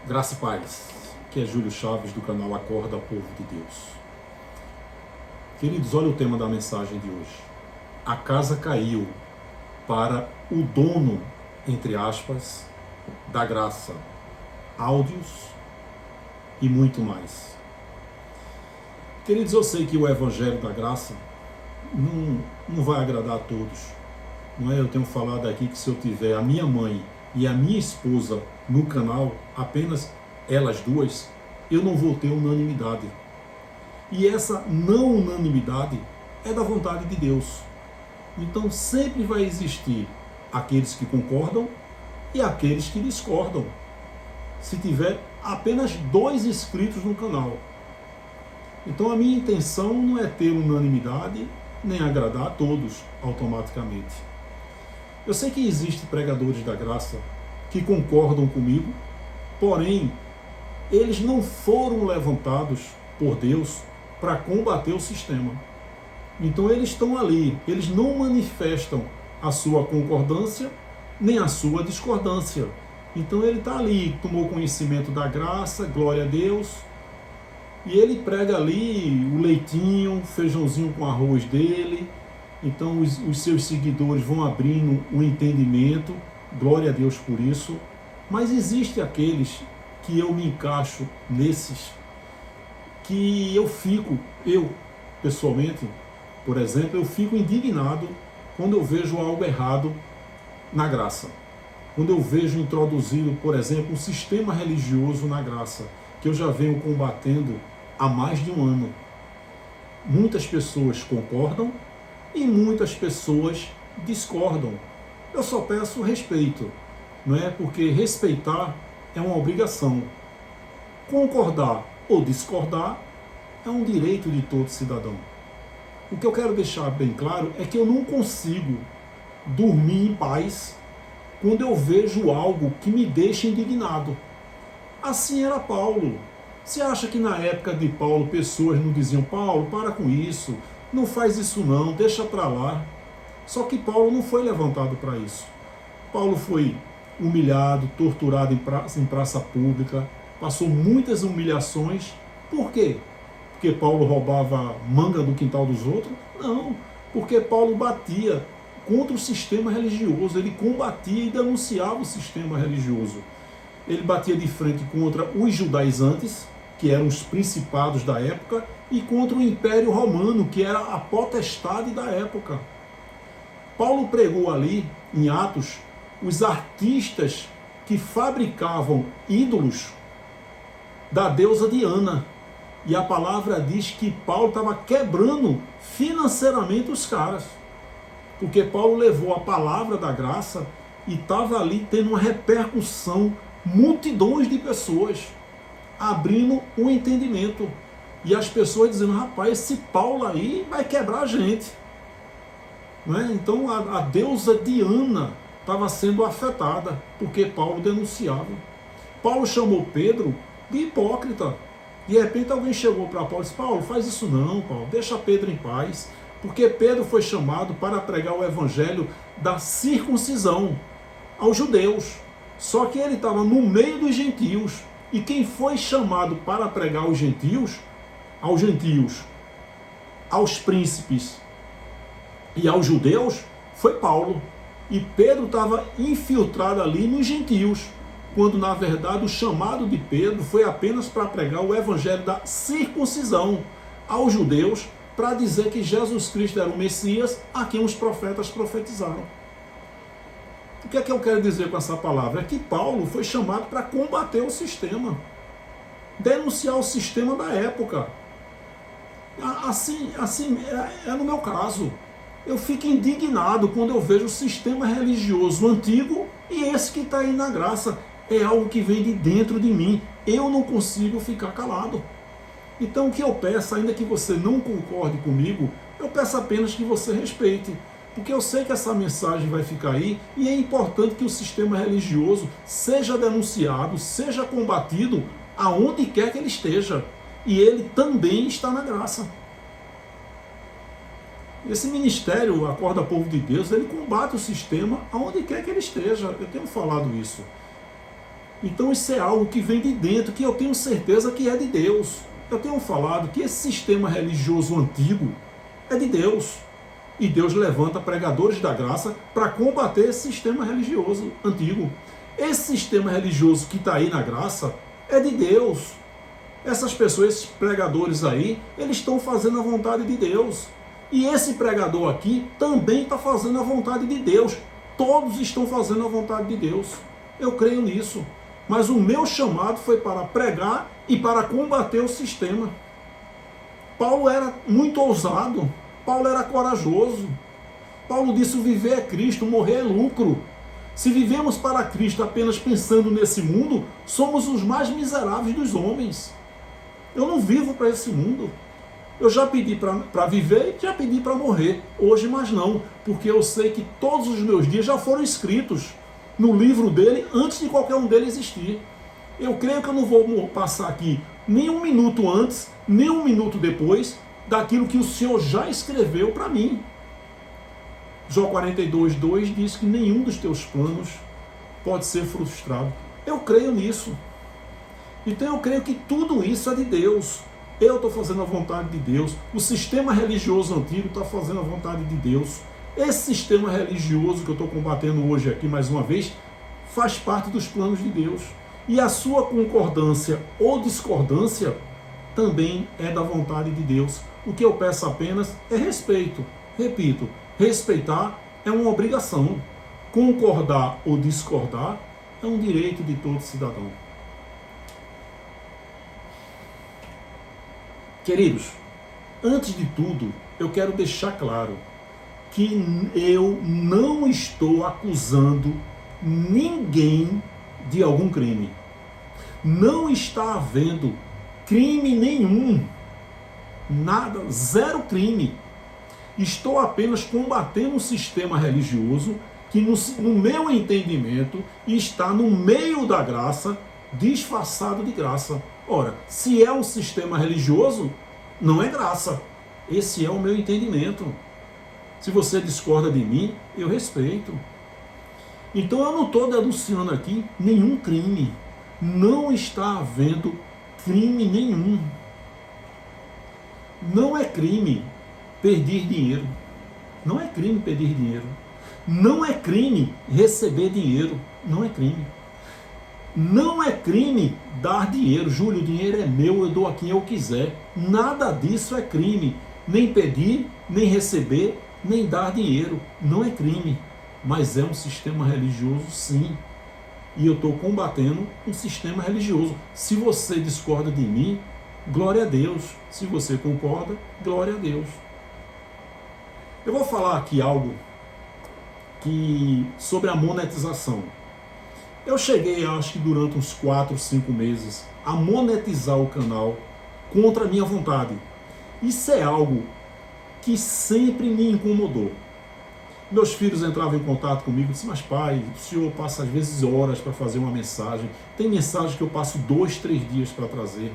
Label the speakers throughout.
Speaker 1: Graça e paz, que é Júlio Chaves do canal Acorda Povo de Deus. Queridos, olha o tema da mensagem de hoje. A casa caiu para o dono, entre aspas, da graça, áudios e muito mais. Queridos, eu sei que o Evangelho da Graça não vai agradar a todos. Não é? Eu tenho falado aqui que se eu tiver a minha mãe e a minha esposa no canal, apenas elas duas, eu não vou ter unanimidade. E essa não unanimidade é da vontade de Deus. Então sempre vai existir aqueles que concordam e aqueles que discordam. Se tiver apenas 2 inscritos no canal. Então a minha intenção não é ter unanimidade, nem agradar a todos automaticamente. Eu sei que existem pregadores da graça que concordam comigo, porém, eles não foram levantados por Deus para combater o sistema. Então eles estão ali, eles não manifestam a sua concordância, nem a sua discordância. Então ele está ali, tomou conhecimento da graça, glória a Deus, e ele prega ali o leitinho, feijãozinho com arroz dele. Então os seus seguidores vão abrindo o entendimento, glória a Deus por isso. Mas existe aqueles que eu me encaixo nesses, que eu pessoalmente, por exemplo, eu fico indignado quando eu vejo algo errado na graça. Quando eu vejo introduzido, por exemplo, um sistema religioso na graça, que eu já venho combatendo há mais de um ano. Muitas pessoas concordam e muitas pessoas discordam. Eu só peço respeito, não é? Porque respeitar é uma obrigação. Concordar ou discordar é um direito de todo cidadão. O que eu quero deixar bem claro é que eu não consigo dormir em paz quando eu vejo algo que me deixa indignado. Assim era Paulo. Você acha que na época de Paulo pessoas não diziam: Paulo, para com isso, não faz isso não, deixa para lá? Só que Paulo não foi levantado para isso. Paulo foi humilhado, torturado em praça pública, passou muitas humilhações. Por quê? Porque Paulo roubava manga do quintal dos outros? Não, porque Paulo batia contra o sistema religioso, ele combatia e denunciava o sistema religioso. Ele batia de frente contra os judaizantes, que eram os principados da época, e contra o Império Romano, que era a potestade da época. Paulo pregou ali, em Atos, os artistas que fabricavam ídolos da deusa Diana. E a palavra diz que Paulo estava quebrando financeiramente os caras. Porque Paulo levou a palavra da graça e estava ali tendo uma repercussão, multidões de pessoas abrindo um entendimento. E as pessoas dizendo: rapaz, esse Paulo aí vai quebrar a gente. Não é? Então a deusa Diana estava sendo afetada, porque Paulo denunciava. Paulo chamou Pedro de hipócrita. De repente alguém chegou para Paulo e disse: Paulo, faz isso não, Paulo, deixa Pedro em paz. Porque Pedro foi chamado para pregar o evangelho da circuncisão aos judeus. Só que ele estava no meio dos gentios. E quem foi chamado para pregar aos gentios, aos príncipes e aos judeus, foi Paulo. E Pedro estava infiltrado ali nos gentios, quando na verdade o chamado de Pedro foi apenas para pregar o evangelho da circuncisão aos judeus, para dizer que Jesus Cristo era o Messias, a quem os profetas profetizaram. O que é que eu quero dizer com essa palavra? É que Paulo foi chamado para combater o sistema, denunciar o sistema da época. Assim é no meu caso. Eu fico indignado quando eu vejo o sistema religioso antigo e esse que está aí na graça. É algo que vem de dentro de mim. Eu não consigo ficar calado. Então o que eu peço, ainda que você não concorde comigo, eu peço apenas que você respeite. Porque eu sei que essa mensagem vai ficar aí e é importante que o sistema religioso seja denunciado, seja combatido aonde quer que ele esteja. E ele também está na graça. Esse ministério, Acorda Povo de Deus, ele combate o sistema aonde quer que ele esteja. Eu tenho falado isso. Então isso é algo que vem de dentro, que eu tenho certeza que é de Deus. Eu tenho falado que esse sistema religioso antigo é de Deus. E Deus levanta pregadores da graça para combater esse sistema religioso antigo. Esse sistema religioso que está aí na graça é de Deus. Essas pessoas, esses pregadores aí, eles estão fazendo a vontade de Deus. E esse pregador aqui também está fazendo a vontade de Deus. Todos estão fazendo a vontade de Deus. Eu creio nisso. Mas o meu chamado foi para pregar e para combater o sistema. Paulo era muito ousado. Paulo era corajoso. Paulo disse: o viver é Cristo, morrer é lucro. Se vivemos para Cristo apenas pensando nesse mundo, somos os mais miseráveis dos homens. Eu não vivo para esse mundo. Eu já pedi para viver e já pedi para morrer. Hoje mais não, porque eu sei que todos os meus dias já foram escritos no livro dele antes de qualquer um deles existir. Eu creio que eu não vou passar aqui nem um minuto antes, nem um minuto depois daquilo que o Senhor já escreveu para mim. Jó 42:2 diz que nenhum dos teus planos pode ser frustrado. Eu creio nisso. Então eu creio que tudo isso é de Deus. Eu estou fazendo a vontade de Deus. O sistema religioso antigo está fazendo a vontade de Deus. Esse sistema religioso que eu estou combatendo hoje aqui mais uma vez faz parte dos planos de Deus. E a sua concordância ou discordância também é da vontade de Deus. O que eu peço apenas é respeito. Repito, respeitar é uma obrigação. Concordar ou discordar é um direito de todo cidadão. Queridos, antes de tudo, eu quero deixar claro que eu não estou acusando ninguém de algum crime. Não está havendo crime nenhum. Nada, zero crime. Estou apenas combatendo um sistema religioso que, no meu entendimento, está no meio da graça, disfarçado de graça. Ora, se é um sistema religioso, não é graça. Esse é o meu entendimento. Se você discorda de mim, eu respeito. Então eu não estou denunciando aqui nenhum crime. Não está havendo crime nenhum. Não é crime pedir dinheiro. Não é crime pedir dinheiro. Não é crime receber dinheiro. Não é crime. Não é crime dar dinheiro. Júlio, o dinheiro é meu, eu dou a quem eu quiser. Nada disso é crime. Nem pedir, nem receber, nem dar dinheiro. Não é crime. Mas é um sistema religioso, sim. E eu estou combatendo um sistema religioso. Se você discorda de mim, glória a Deus. Se você concorda, glória a Deus. Eu vou falar aqui algo sobre a monetização. Eu cheguei, acho que durante uns 4, 5 meses, a monetizar o canal contra a minha vontade. Isso é algo que sempre me incomodou. Meus filhos entravam em contato comigo e disseram: mas pai, o senhor passa às vezes horas para fazer uma mensagem. Tem mensagem que eu passo 2, 3 dias para trazer.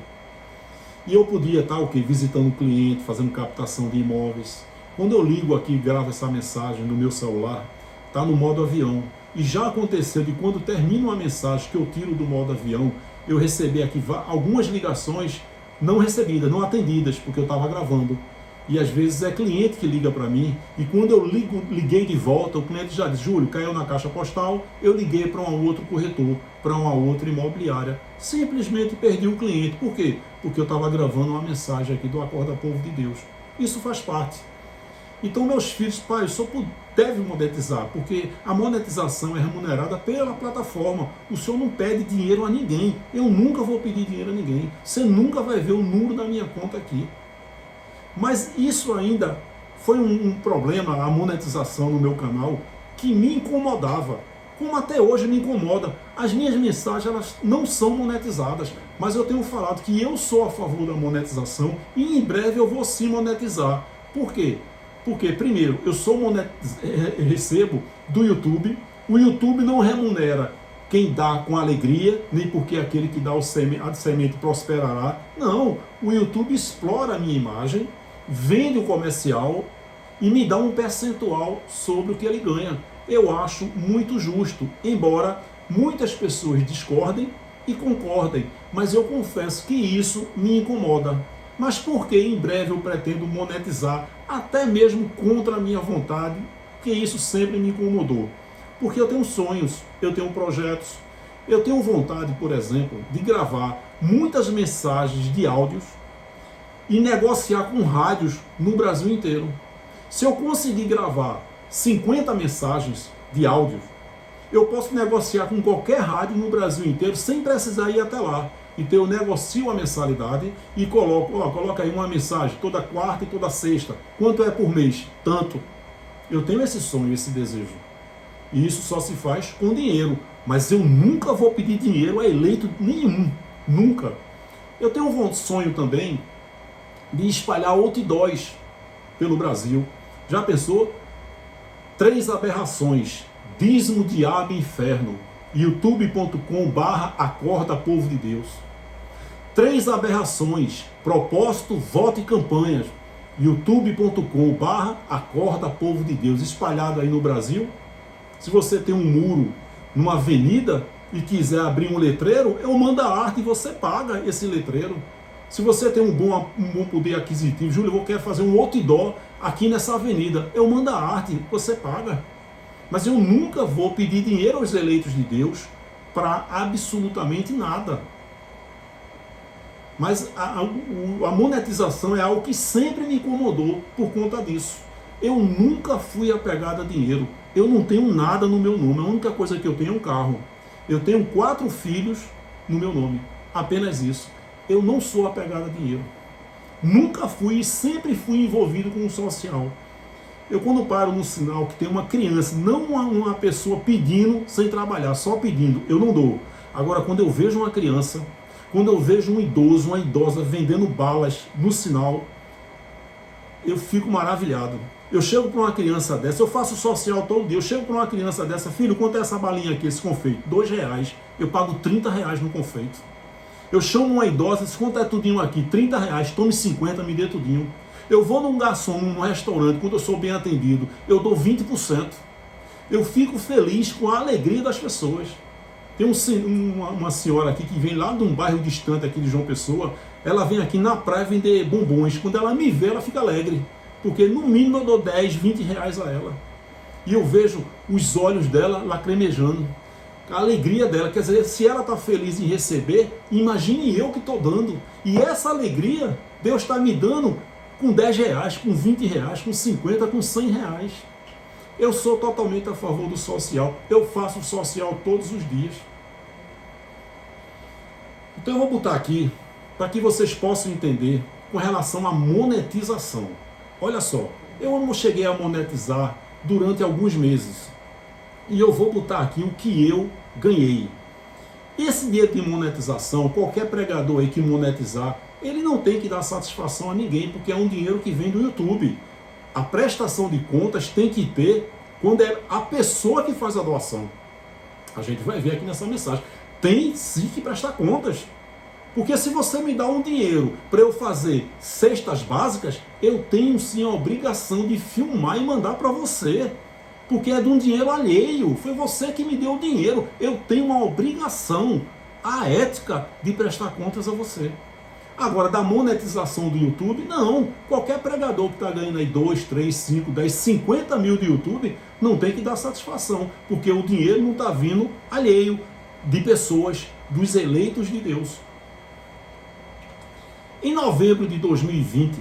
Speaker 1: E eu podia estar visitando um cliente, fazendo captação de imóveis. Quando eu ligo aqui e gravo essa mensagem no meu celular, está no modo avião. E já aconteceu de quando termina uma mensagem que eu tiro do modo avião, eu recebi aqui algumas ligações não recebidas, não atendidas, porque eu estava gravando. E às vezes é cliente que liga para mim, e quando eu liguei de volta, o cliente já diz: Júlio, caiu na caixa postal, eu liguei para um outro corretor, para uma outra imobiliária. Simplesmente perdi o cliente. Por quê? Porque eu estava gravando uma mensagem aqui do Acorda Povo de Deus. Isso faz parte. Então meus filhos: pai, o senhor deve monetizar, porque a monetização é remunerada pela plataforma. O senhor não pede dinheiro a ninguém. Eu nunca vou pedir dinheiro a ninguém. Você nunca vai ver o número da minha conta aqui. Mas isso ainda foi um problema, a monetização no meu canal, que me incomodava, como até hoje me incomoda. As minhas mensagens, elas não são monetizadas, mas eu tenho falado que eu sou a favor da monetização e em breve eu vou sim monetizar. Por quê? Porque, primeiro, eu recebo do YouTube. O YouTube não remunera quem dá com alegria, nem porque aquele que dá a semente prosperará. Não, o YouTube explora a minha imagem, vende o comercial e me dá um percentual sobre o que ele ganha. Eu acho muito justo, embora muitas pessoas discordem e concordem, mas eu confesso que isso me incomoda. Mas porque em breve eu pretendo monetizar, até mesmo contra a minha vontade, que isso sempre me incomodou. Porque eu tenho sonhos, eu tenho projetos, eu tenho vontade, por exemplo, de gravar muitas mensagens de áudios e negociar com rádios no Brasil inteiro. Se eu conseguir gravar 50 mensagens de áudio, eu posso negociar com qualquer rádio no Brasil inteiro sem precisar ir até lá. Então eu negocio a mensalidade e coloca aí uma mensagem toda quarta e toda sexta. Quanto é por mês? Tanto. Eu tenho esse sonho, esse desejo. E isso só se faz com dinheiro. Mas eu nunca vou pedir dinheiro a eleito nenhum. Nunca. Eu tenho um sonho também de espalhar outdoors pelo Brasil. Já pensou? 3 aberrações. Dízimo, diabo e inferno. youtube.com/acorda povo de Deus. 3 aberrações. Propósito, voto e campanhas. youtube.com/acorda povo de Deus. Espalhado aí no Brasil. Se você tem um muro numa avenida e quiser abrir um letreiro, eu mando a arte e você paga esse letreiro. Se você tem um bom poder aquisitivo, Júlio, eu quero fazer um outdoor aqui nessa avenida, eu mando a arte, você paga. Mas eu nunca vou pedir dinheiro aos eleitos de Deus para absolutamente nada. Mas a monetização é algo que sempre me incomodou por conta disso. Eu nunca fui apegado a dinheiro. Eu não tenho nada no meu nome. A única coisa que eu tenho é um carro. Eu tenho 4 filhos no meu nome. Apenas isso. Eu não sou apegado a dinheiro. Nunca fui e sempre fui envolvido com o social. Eu quando paro no sinal que tem uma criança, não uma pessoa pedindo sem trabalhar, só pedindo, eu não dou. Agora quando eu vejo uma criança, quando eu vejo um idoso, uma idosa vendendo balas no sinal, eu fico maravilhado. Eu chego para uma criança dessa, eu faço social todo dia, eu chego para uma criança dessa, filho, quanto é essa balinha aqui, esse confeito? R$2, eu pago R$30 no confeito. Eu chamo uma idosa, diz, quanto é tudinho aqui? R$30, tome 50, me dê tudinho. Eu vou num garçom, num restaurante, quando eu sou bem atendido, eu dou 20%. Eu fico feliz com a alegria das pessoas. Tem uma senhora aqui que vem lá de um bairro distante aqui de João Pessoa, ela vem aqui na praia vender bombons. Quando ela me vê, ela fica alegre. Porque no mínimo eu dou 10, R$20 a ela. E eu vejo os olhos dela lacrimejando. A alegria dela, quer dizer, se ela está feliz em receber, imagine eu que estou dando. E essa alegria, Deus está me dando com R$10, com R$20, com 50, com R$100. Eu sou totalmente a favor do social. Eu faço social todos os dias. Então eu vou botar aqui, para que vocês possam entender, com relação à monetização. Olha só, eu não cheguei a monetizar durante alguns meses. E eu vou botar aqui o que eu ganhei. Esse dinheiro de monetização, qualquer pregador aí que monetizar, ele não tem que dar satisfação a ninguém, porque é um dinheiro que vem do YouTube. A prestação de contas tem que ter quando é a pessoa que faz a doação. A gente vai ver aqui nessa mensagem. Tem sim que prestar contas. Porque se você me dá um dinheiro para eu fazer cestas básicas, eu tenho sim a obrigação de filmar e mandar para você. Porque é de um dinheiro alheio. Foi você que me deu o dinheiro. Eu tenho uma obrigação, a ética, de prestar contas a você. Agora, da monetização do YouTube, não. Qualquer pregador que está ganhando aí 2, 3, 5, 10, 50 mil do YouTube, não tem que dar satisfação. Porque o dinheiro não está vindo alheio de pessoas, dos eleitos de Deus. Em novembro de 2020,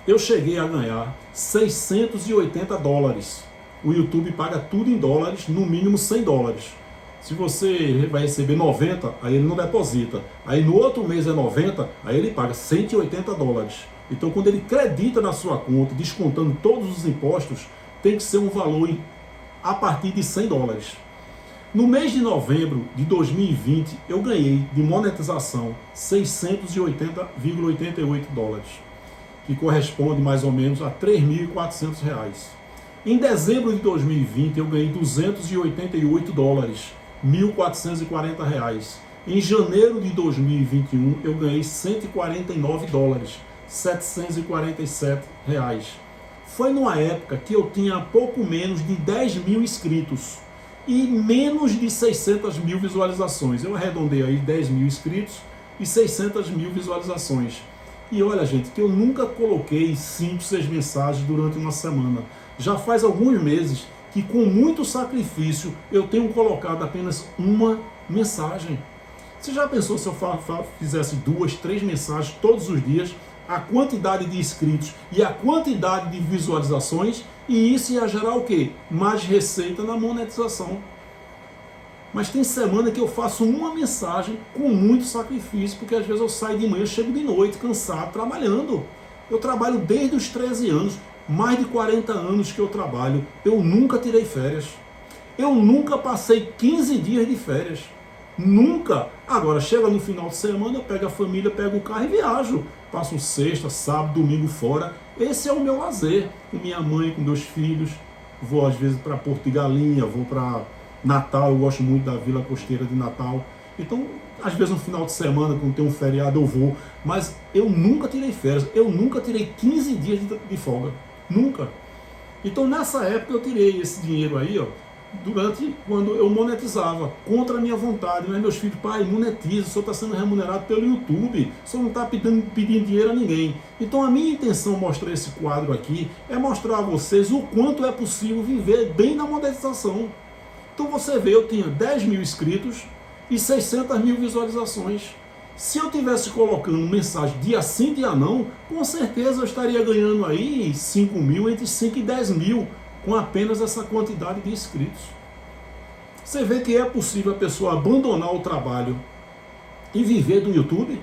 Speaker 1: eu cheguei a ganhar $680. O YouTube paga tudo em dólares, no mínimo $100. Se você vai receber 90, aí ele não deposita. Aí no outro mês é 90, aí ele paga $180. Então quando ele credita na sua conta, descontando todos os impostos, tem que ser um valor a partir de $100. No mês de novembro de 2020, eu ganhei de monetização $680,88, que corresponde mais ou menos a R$3.400. Em dezembro de 2020, eu ganhei $288, R$1.440. Em janeiro de 2021, eu ganhei $149, R$747. Foi numa época que eu tinha pouco menos de 10 mil inscritos. e menos de 600 mil visualizações. Eu arredondei aí 10 mil inscritos e 600 mil visualizações. E olha, gente, que eu nunca coloquei 5, 6 mensagens durante uma semana. Já faz alguns meses que com muito sacrifício eu tenho colocado apenas uma mensagem. Você já pensou se eu fizesse 2, 3 mensagens todos os dias, a quantidade de inscritos e a quantidade de visualizações, e isso ia gerar o quê? Mais receita na monetização. Mas tem semana que eu faço uma mensagem com muito sacrifício, porque às vezes eu saio de manhã, chego de noite, cansado, trabalhando. Eu trabalho desde os 13 anos, mais de 40 anos que eu trabalho. Eu nunca tirei férias. Eu nunca passei 15 dias de férias. Nunca. Agora, chega no final de semana, eu pego a família, pego o carro e viajo. Passo sexta, sábado, domingo fora. Esse é o meu lazer. Com minha mãe, com meus filhos. Vou às vezes para Porto de Galinha, vou para Natal, eu gosto muito da Vila Costeira de Natal. Então, às vezes no final de semana, quando tem um feriado, eu vou. Mas eu nunca tirei férias. Eu nunca tirei 15 dias de folga. Nunca. Então, nessa época, eu tirei esse dinheiro aí, ó, durante quando eu monetizava, contra a minha vontade. Mas meus filhos, pai, monetiza, o senhor está sendo remunerado pelo YouTube, o senhor não está pedindo dinheiro a ninguém. Então a minha intenção mostrar esse quadro aqui é mostrar a vocês o quanto é possível viver bem na monetização. Então você vê, eu tinha 10 mil inscritos e 600 mil visualizações. Se eu tivesse colocando mensagem dia sim, dia não, com certeza eu estaria ganhando aí 5 mil, entre 5 e 10 mil, com apenas essa quantidade de inscritos. Você vê que é possível a pessoa abandonar o trabalho e viver do YouTube?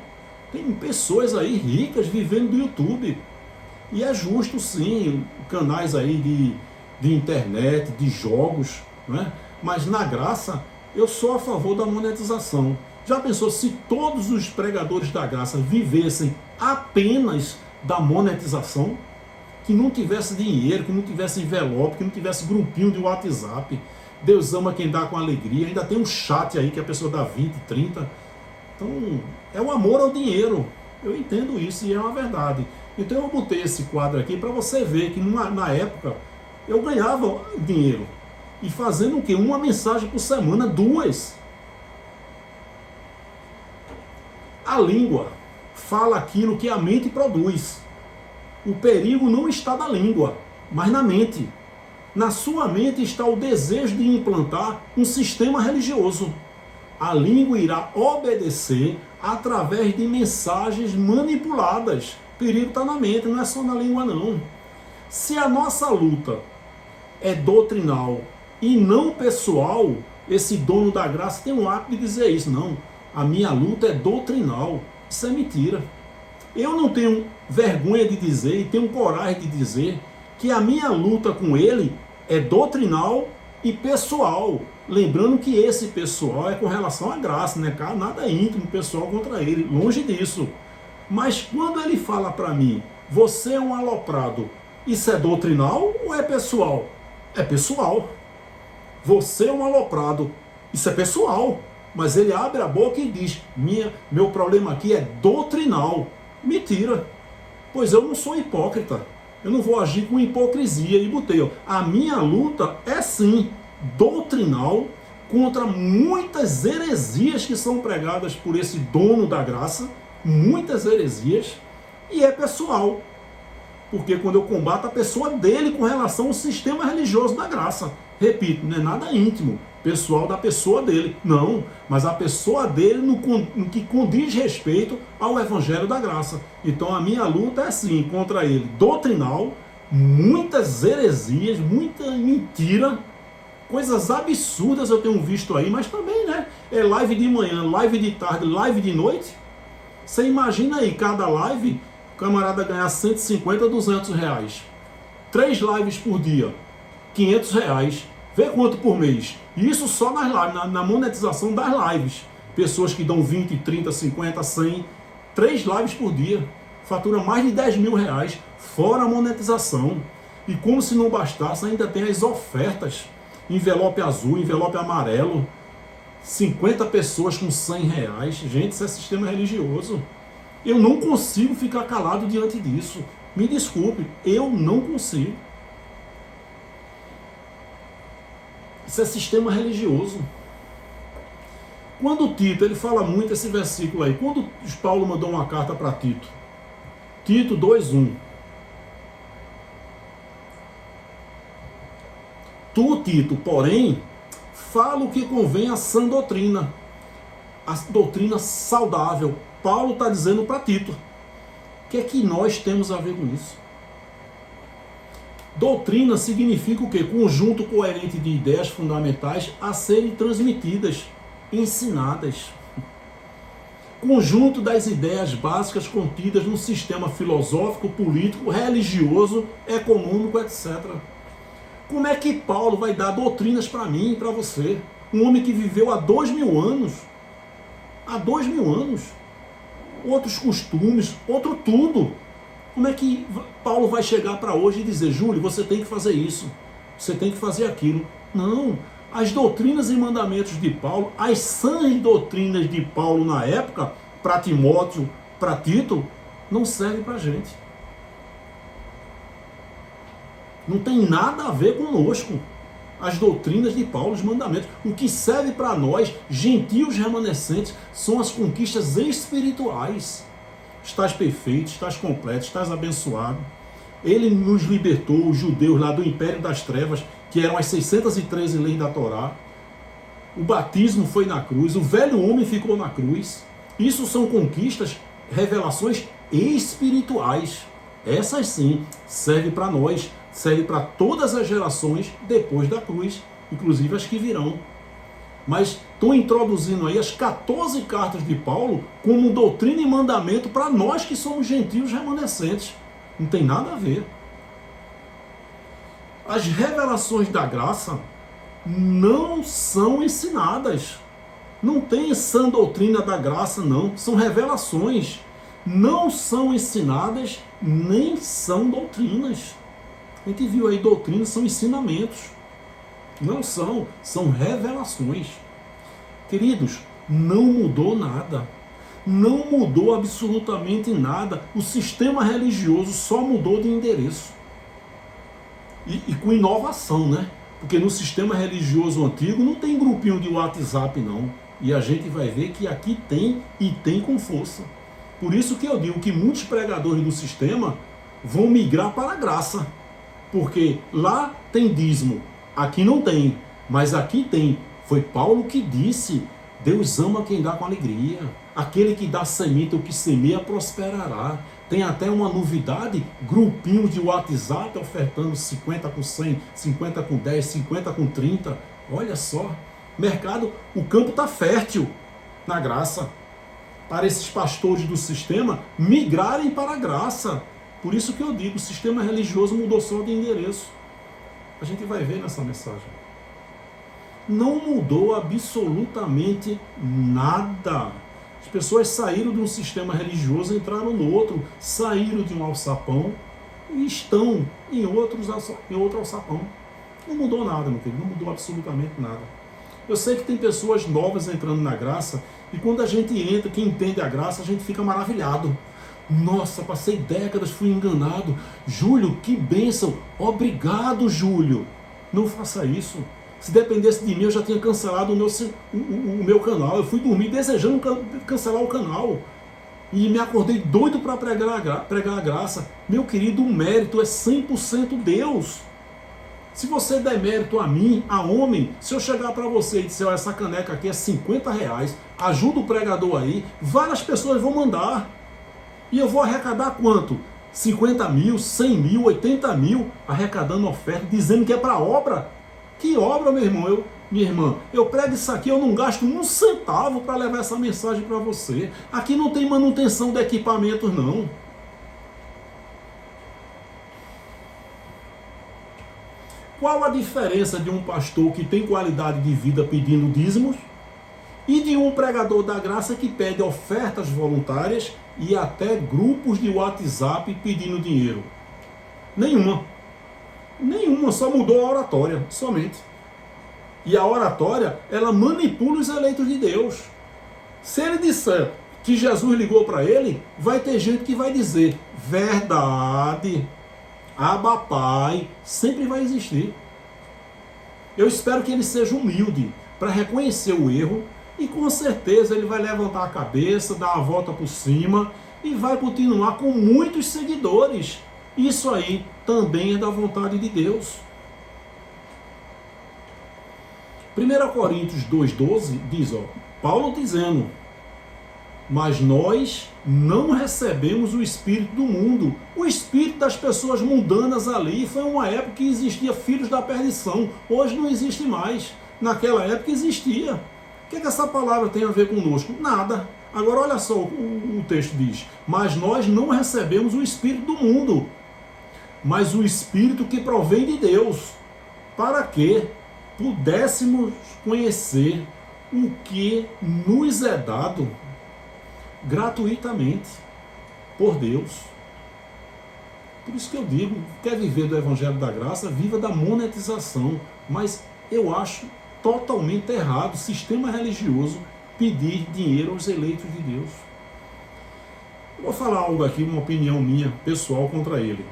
Speaker 1: Tem pessoas aí ricas vivendo do YouTube. E é justo sim, canais aí de internet, de jogos, né? Mas na graça, eu sou a favor da monetização. Já pensou se todos os pregadores da graça vivessem apenas da monetização? Que não tivesse dinheiro, que não tivesse envelope, que não tivesse grupinho de WhatsApp. Deus ama quem dá com alegria. Ainda tem um chat aí que a pessoa dá 20, 30. Então, é o amor ao dinheiro. Eu entendo isso e é uma verdade. Então eu botei esse quadro aqui para você ver que na época eu ganhava dinheiro. E fazendo o quê? Uma mensagem por semana, 2. A língua fala aquilo que a mente produz. O perigo não está na língua, mas na mente. Na sua mente está o desejo de implantar um sistema religioso. A língua irá obedecer através de mensagens manipuladas. O perigo está na mente, não é só na língua não. Se a nossa luta é doutrinal e não pessoal, esse dono da graça tem o hábito de dizer isso. Não, a minha luta é doutrinal. Isso é mentira. Eu não tenho vergonha de dizer e tenho coragem de dizer que a minha luta com ele é doutrinal e pessoal. Lembrando que esse pessoal é com relação à graça, né? Nada íntimo pessoal contra ele, longe disso. Mas quando ele fala para mim, você é um aloprado, isso é doutrinal ou é pessoal? É pessoal. Você é um aloprado, isso é pessoal. Mas ele abre a boca e diz, meu problema aqui é doutrinal. Mentira, pois eu não sou hipócrita, eu não vou agir com hipocrisia. E botei, ó, a minha luta é sim doutrinal contra muitas heresias que são pregadas por esse dono da graça, muitas heresias, e é pessoal, porque quando eu combato a pessoa dele com relação ao sistema religioso da graça, repito, não é nada íntimo, pessoal da pessoa dele, não, mas a pessoa dele no que condiz respeito ao evangelho da graça. Então a minha luta é sim contra ele, doutrinal, muitas heresias, muita mentira, coisas absurdas eu tenho visto aí, mas também, né, é live de manhã, live de tarde, live de noite. Você imagina aí, cada live, o camarada ganhar 150, 200 reais, 3 lives por dia, 500 reais, vê quanto por mês. E isso só nas lives, na monetização das lives. Pessoas que dão 20, 30, 50, 100, 3 lives por dia. Fatura mais de 10 mil reais, fora a monetização. E como se não bastasse, ainda tem as ofertas. Envelope azul, envelope amarelo. 50 pessoas com 100 reais. Gente, isso é sistema religioso. Eu não consigo ficar calado diante disso. Me desculpe, eu não consigo. Isso é sistema religioso. Quando Tito, ele fala muito esse versículo aí, quando Paulo mandou uma carta para Tito, Tito 2:1. Tu, Tito, porém, fala o que convém à sã doutrina, a doutrina saudável. Paulo está dizendo para Tito. O que é que nós temos a ver com isso? Doutrina significa o quê? Conjunto coerente de ideias fundamentais a serem transmitidas, ensinadas. Conjunto das ideias básicas contidas num sistema filosófico, político, religioso, econômico, etc. Como é que Paulo vai dar doutrinas para mim e para você? Um homem que viveu há 2000 anos. Há 2000 anos. Outros costumes, outro tudo. Como é que Paulo vai chegar para hoje e dizer, Júlio, você tem que fazer isso, você tem que fazer aquilo? Não. As doutrinas e mandamentos de Paulo, as sãs doutrinas de Paulo na época, para Timóteo, para Tito, não servem para a gente. Não tem nada a ver conosco. As doutrinas de Paulo, os mandamentos. O que serve para nós, gentios remanescentes, são as conquistas espirituais. Estás perfeito, estás completo, estás abençoado. Ele nos libertou, os judeus lá do Império das Trevas, que eram as 613 leis da Torá. O batismo foi na cruz, o velho homem ficou na cruz. Isso são conquistas, revelações espirituais. Essas sim, servem para nós, servem para todas as gerações depois da cruz, inclusive as que virão. Mas estão introduzindo aí as 14 cartas de Paulo como doutrina e mandamento para nós que somos gentios remanescentes. Não tem nada a ver. As revelações da graça não são ensinadas. Não tem sã doutrina da graça, não. São revelações. Não são ensinadas, nem são doutrinas. A gente viu aí, doutrinas são ensinamentos. Não são, são revelações. Queridos, não mudou nada. Não mudou absolutamente nada. O sistema religioso só mudou de endereço. E com inovação, né? Porque no sistema religioso antigo não tem grupinho de WhatsApp, não. E a gente vai ver que aqui tem, e tem com força. Por isso que eu digo que muitos pregadores do sistema vão migrar para a graça. Porque lá tem dízimo, aqui não tem, mas aqui tem. Foi Paulo que disse, Deus ama quem dá com alegria. Aquele que dá semente, o que semeia, prosperará. Tem até uma novidade, grupinhos de WhatsApp ofertando 50 com 100, 50 com 10, 50 com 30. Olha só, mercado, o campo está fértil na graça. Para esses pastores do sistema migrarem para a graça. Por isso que eu digo, o sistema religioso mudou só de endereço. A gente vai ver nessa mensagem. Não mudou absolutamente nada. As pessoas saíram de um sistema religioso, entraram no outro, saíram de um alçapão e estão em outro alçapão. Não mudou nada, meu querido, não mudou absolutamente nada. Eu sei que tem pessoas novas entrando na graça e quando a gente entra, quem entende a graça, a gente fica maravilhado. Nossa, passei décadas, fui enganado. Júlio, que bênção. Obrigado, Júlio. Não faça isso. Se dependesse de mim, eu já tinha cancelado o meu canal. Eu fui dormir desejando cancelar o canal. E me acordei doido para pregar a graça. Meu querido, o mérito é 100% Deus. Se você der mérito a mim, a homem, se eu chegar para você e disser, essa caneca aqui é R$50, ajuda o pregador aí, várias pessoas vão mandar. E eu vou arrecadar quanto? 50 mil, 100 mil, 80 mil, arrecadando oferta, dizendo que é para obra. Que obra, meu irmão? Minha irmã, eu prego isso aqui, eu não gasto um centavo para levar essa mensagem para você. Aqui não tem manutenção de equipamentos, não. Qual a diferença de um pastor que tem qualidade de vida pedindo dízimos e de um pregador da graça que pede ofertas voluntárias e até grupos de WhatsApp pedindo dinheiro? Nenhuma. Nenhuma, só mudou a oratória, somente. E a oratória, ela manipula os eleitos de Deus. Se ele disser que Jesus ligou para ele, vai ter gente que vai dizer, verdade, Abba Pai, sempre vai existir. Eu espero que ele seja humilde para reconhecer o erro e com certeza ele vai levantar a cabeça, dar a volta por cima e vai continuar com muitos seguidores. Isso aí também é da vontade de Deus. 1 Coríntios 2,12 diz, Paulo dizendo, mas nós não recebemos o espírito do mundo. O espírito das pessoas mundanas ali foi uma época que existia filhos da perdição. Hoje não existe mais. Naquela época existia. O que essa palavra tem a ver conosco? Nada. Agora olha só o texto diz, mas nós não recebemos o espírito do mundo, mas o espírito que provém de Deus, para que pudéssemos conhecer o que nos é dado gratuitamente por Deus. Por isso que eu digo, quer viver do Evangelho da Graça, viva da monetização. Mas eu acho totalmente errado o sistema religioso pedir dinheiro aos eleitos de Deus. Eu vou falar algo aqui, uma opinião minha, pessoal, contra ele.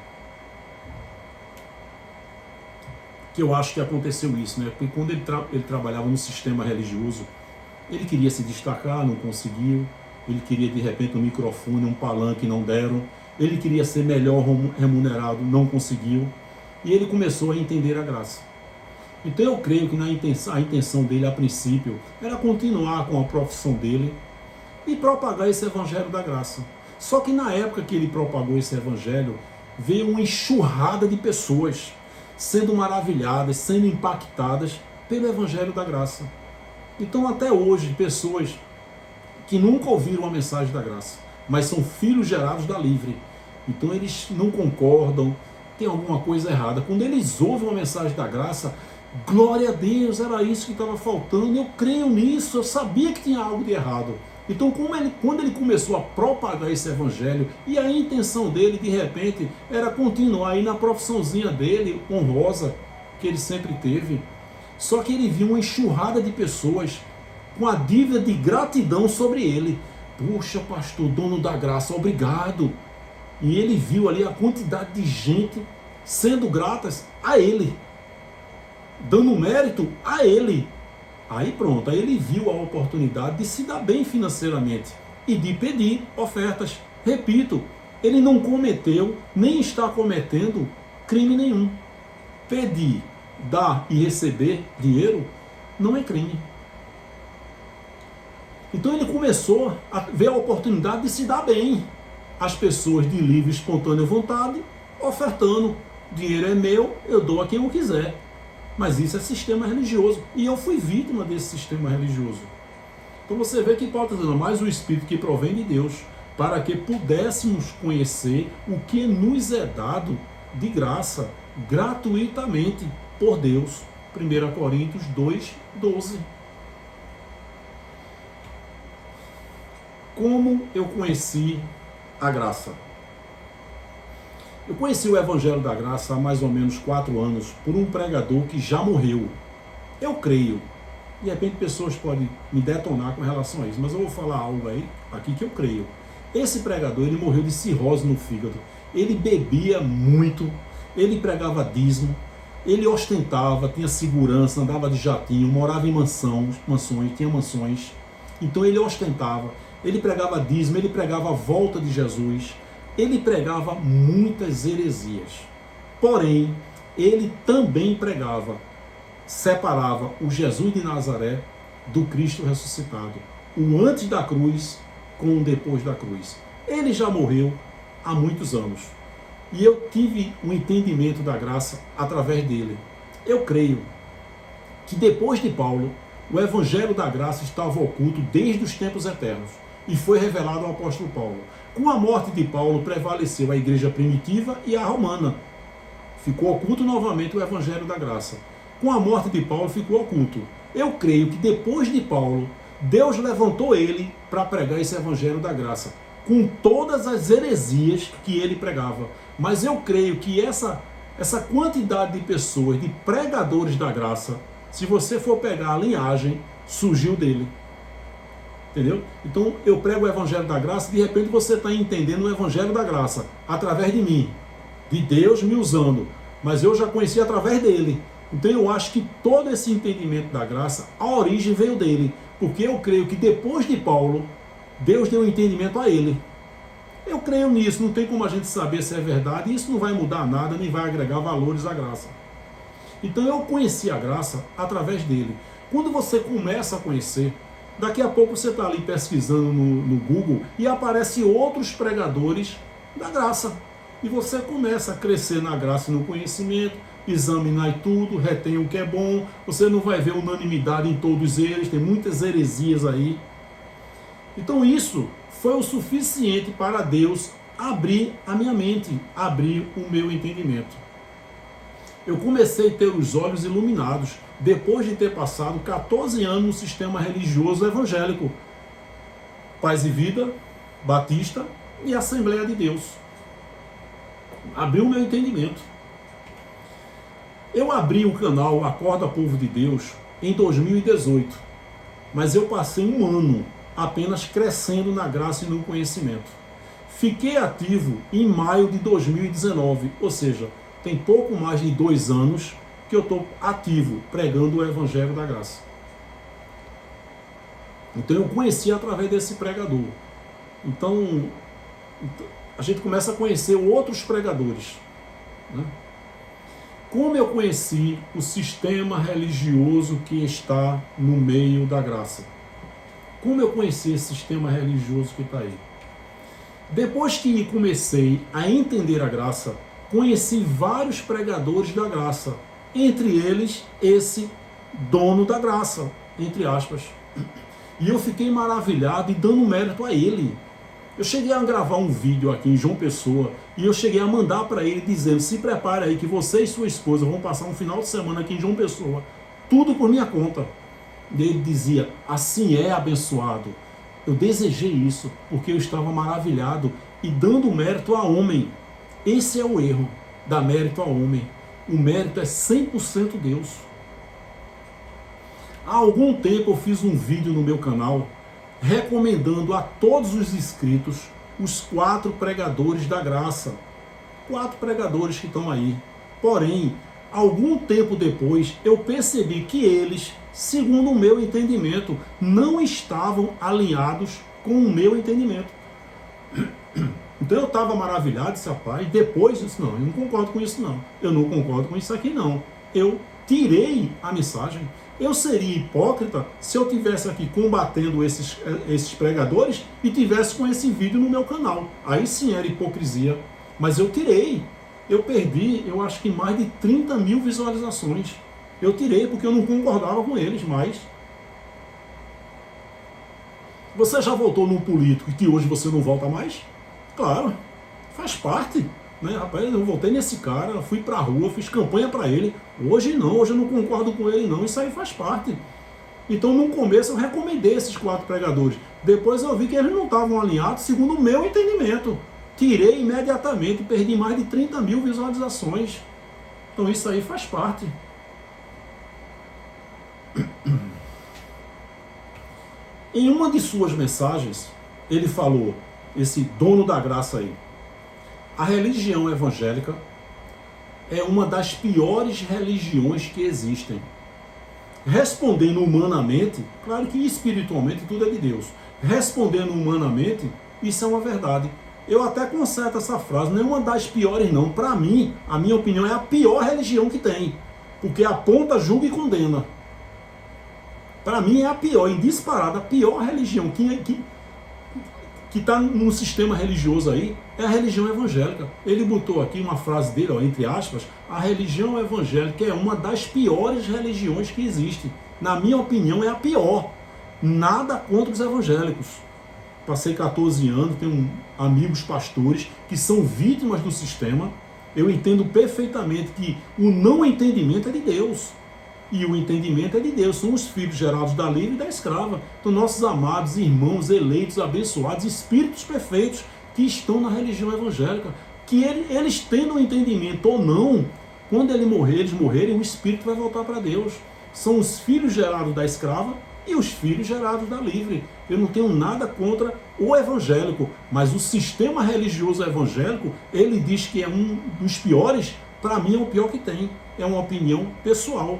Speaker 1: Que eu acho que aconteceu isso, né? Porque quando ele trabalhava no sistema religioso, ele queria se destacar, não conseguiu. Ele queria de repente um microfone, um palanque, não deram. Ele queria ser melhor remunerado, não conseguiu. E ele começou a entender a graça. Então eu creio que a intenção dele a princípio era continuar com a profissão dele e propagar esse evangelho da graça. Só que na época que ele propagou esse evangelho, veio uma enxurrada de pessoas sendo maravilhadas, sendo impactadas pelo evangelho da graça. Então até hoje, pessoas que nunca ouviram a mensagem da graça, mas são filhos gerados da livre. Então eles não concordam, tem alguma coisa errada. Quando eles ouvem uma mensagem da graça, glória a Deus, era isso que estava faltando, eu creio nisso, eu sabia que tinha algo de errado. Então quando ele começou a propagar esse evangelho, e a intenção dele de repente era continuar aí na profissãozinha dele, honrosa, que ele sempre teve, só que ele viu uma enxurrada de pessoas com a dívida de gratidão sobre ele. Poxa, pastor, dono da graça, obrigado. E ele viu ali a quantidade de gente sendo gratas a ele, dando mérito a ele. Aí pronto, aí ele viu a oportunidade de se dar bem financeiramente e de pedir ofertas. Repito, ele não cometeu, nem está cometendo crime nenhum. Pedir, dar e receber dinheiro não é crime. Então ele começou a ver a oportunidade de se dar bem. As pessoas de livre e espontânea vontade, ofertando. Dinheiro é meu, eu dou a quem eu quiser. Mas isso é sistema religioso. E eu fui vítima desse sistema religioso. Então você vê que Paulo está dizendo, mas o Espírito que provém de Deus, para que pudéssemos conhecer o que nos é dado de graça, gratuitamente, por Deus. 1 Coríntios 2,12. Como eu conheci a graça? Eu conheci o Evangelho da Graça há mais ou menos 4 anos por um pregador que já morreu. Eu creio. De repente pessoas podem me detonar com relação a isso, mas eu vou falar algo aí, aqui que eu creio. Esse pregador, ele morreu de cirrose no fígado. Ele bebia muito, ele pregava dízimo, ele ostentava, tinha segurança, andava de jatinho, morava em mansões, tinha mansões. Então ele ostentava, ele pregava dízimo, ele pregava a volta de Jesus. Ele pregava muitas heresias, porém, ele também pregava, separava o Jesus de Nazaré do Cristo ressuscitado, o antes da cruz com o depois da cruz. Ele já morreu há muitos anos, e eu tive um entendimento da graça através dele. Eu creio que depois de Paulo, o Evangelho da Graça estava oculto desde os tempos eternos, e foi revelado ao apóstolo Paulo. Com a morte de Paulo, prevaleceu a igreja primitiva e a romana. Ficou oculto novamente o Evangelho da Graça. Com a morte de Paulo, ficou oculto. Eu creio que depois de Paulo, Deus levantou ele para pregar esse Evangelho da Graça, com todas as heresias que ele pregava. Mas eu creio que essa quantidade de pessoas, de pregadores da graça, se você for pegar a linhagem, surgiu dele. Entendeu? Então eu prego o Evangelho da Graça, de repente você está entendendo o Evangelho da Graça através de mim, de Deus me usando, mas eu já conheci através dele. Então eu acho que todo esse entendimento da graça, a origem veio dele, porque eu creio que depois de Paulo, Deus deu entendimento a ele. Eu creio nisso, não tem como a gente saber se é verdade, e isso não vai mudar nada, nem vai agregar valores à graça. Então eu conheci a graça através dele. Quando você começa a conhecer, daqui a pouco você está ali pesquisando no Google e aparecem outros pregadores da graça. E você começa a crescer na graça e no conhecimento, examinar tudo, retém o que é bom, você não vai ver unanimidade em todos eles, tem muitas heresias aí. Então isso foi o suficiente para Deus abrir a minha mente, abrir o meu entendimento. Eu comecei a ter os olhos iluminados depois de ter passado 14 anos no sistema religioso evangélico. Paz e Vida, Batista e Assembleia de Deus. Abriu o meu entendimento. Eu abri o canal Acorda Povo de Deus em 2018, mas eu passei um ano apenas crescendo na graça e no conhecimento. Fiquei ativo em maio de 2019, ou seja, tem pouco mais de 2 anos que eu estou ativo pregando o Evangelho da Graça. Então eu conheci através desse pregador. Então a gente começa a conhecer outros pregadores, né? Como eu conheci o sistema religioso que está no meio da graça? Como eu conheci esse sistema religioso que está aí? Depois que comecei a entender a graça, conheci vários pregadores da graça, entre eles esse dono da graça, entre aspas. E eu fiquei maravilhado e dando mérito a ele. Eu cheguei a gravar um vídeo aqui em João Pessoa e eu cheguei a mandar para ele dizendo: se prepare aí que você e sua esposa vão passar um final de semana aqui em João Pessoa, tudo por minha conta. E ele dizia: assim é, abençoado. Eu desejei isso porque eu estava maravilhado e dando mérito a homem. Esse é o erro, dar mérito a homem. O mérito é 100% Deus. Há algum tempo eu fiz um vídeo no meu canal recomendando a todos os inscritos os 4 pregadores da graça. 4 pregadores que estão aí. Porém, algum tempo depois, eu percebi que eles, segundo o meu entendimento, não estavam alinhados com o meu entendimento. Então eu estava maravilhado, disse: rapaz, depois disse: não, eu não concordo com isso não. Eu não concordo com isso aqui não. Eu tirei a mensagem. Eu seria hipócrita se eu tivesse aqui combatendo esses pregadores e tivesse com esse vídeo no meu canal. Aí sim era hipocrisia. Mas eu tirei. Eu perdi, eu acho que mais de 30 mil visualizações. Eu tirei porque eu não concordava com eles mais. Você já votou num político e que hoje você não volta mais? Claro, faz parte. Né? Rapaz, eu voltei nesse cara, fui pra rua, fiz campanha para ele. Hoje não, hoje eu não concordo com ele não, isso aí faz parte. Então no começo eu recomendei esses 4 pregadores. Depois eu vi que eles não estavam alinhados segundo o meu entendimento. Tirei imediatamente, perdi mais de 30 mil visualizações. Então isso aí faz parte. Em uma de suas mensagens, ele falou, esse dono da graça aí: a religião evangélica é uma das piores religiões que existem. Respondendo humanamente, claro que espiritualmente tudo é de Deus. Respondendo humanamente, isso é uma verdade. Eu até conserto essa frase, não é uma das piores não. Para mim, a minha opinião é a pior religião que tem. Porque aponta, julga e condena. Para mim é a pior, em disparada, a pior religião que está no sistema religioso aí é a religião evangélica. Ele botou aqui uma frase dele, ó, entre aspas: a religião evangélica é uma das piores religiões que existe. Na minha opinião, é a pior. Nada contra os evangélicos. Passei 14 anos, tenho amigos pastores que são vítimas do sistema. Eu entendo perfeitamente que o não entendimento é de Deus. E o entendimento é de Deus, são os filhos gerados da livre e da escrava. Então nossos amados irmãos, eleitos, abençoados, espíritos perfeitos que estão na religião evangélica, que eles tendo um entendimento ou não, quando eles morrerem, o espírito vai voltar para Deus. São os filhos gerados da escrava e os filhos gerados da livre. Eu não tenho nada contra o evangélico, mas o sistema religioso evangélico, ele diz que é um dos piores. Para mim é o pior que tem. é uma opinião pessoal.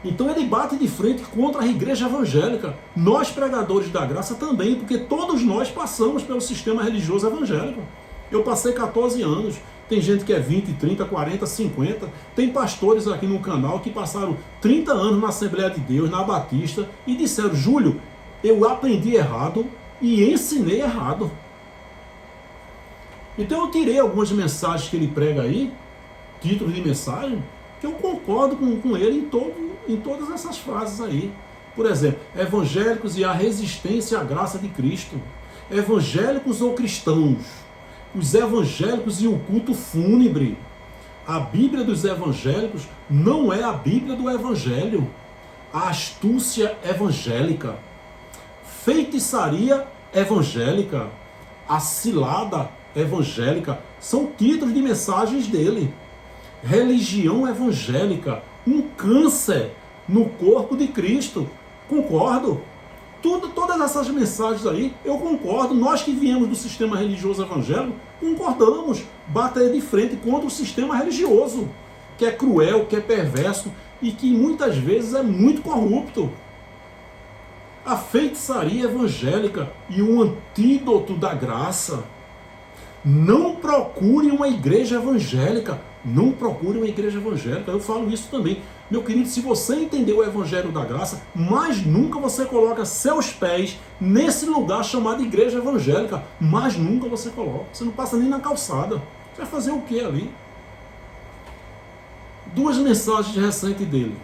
Speaker 1: Então ele bate de frente contra a igreja evangélica. Nós, pregadores da graça, também, porque todos nós passamos pelo sistema religioso evangélico. Eu passei 14 anos, tem gente que é 20, 30, 40, 50. Tem pastores aqui no canal que passaram 30 anos na Assembleia de Deus, na Batista, e disseram: Júlio, eu aprendi errado e ensinei errado. Então eu tirei algumas mensagens que ele prega aí, títulos de mensagem, que eu concordo com ele em todas essas frases aí. Por exemplo, evangélicos e a resistência à graça de Cristo. Evangélicos ou cristãos? Os evangélicos e o culto fúnebre. A Bíblia dos evangélicos não é a Bíblia do Evangelho. A astúcia evangélica. Feitiçaria evangélica. A cilada evangélica. São títulos de mensagens dele. Religião evangélica, um câncer no corpo de Cristo. Concordo. Todas essas mensagens aí, eu concordo. Nós que viemos do sistema religioso evangélico, concordamos. Bater de frente contra o sistema religioso, que é cruel, que é perverso e que muitas vezes é muito corrupto. A feitiçaria evangélica e o antídoto da graça. Não procure uma igreja evangélica. Não procure uma igreja evangélica. Eu falo isso também. Meu querido, se você entendeu o evangelho da graça, mais nunca você coloca seus pés nesse lugar chamado igreja evangélica. Mais nunca você coloca. Você não passa nem na calçada. Você vai fazer o que ali? Duas mensagens recentes dele.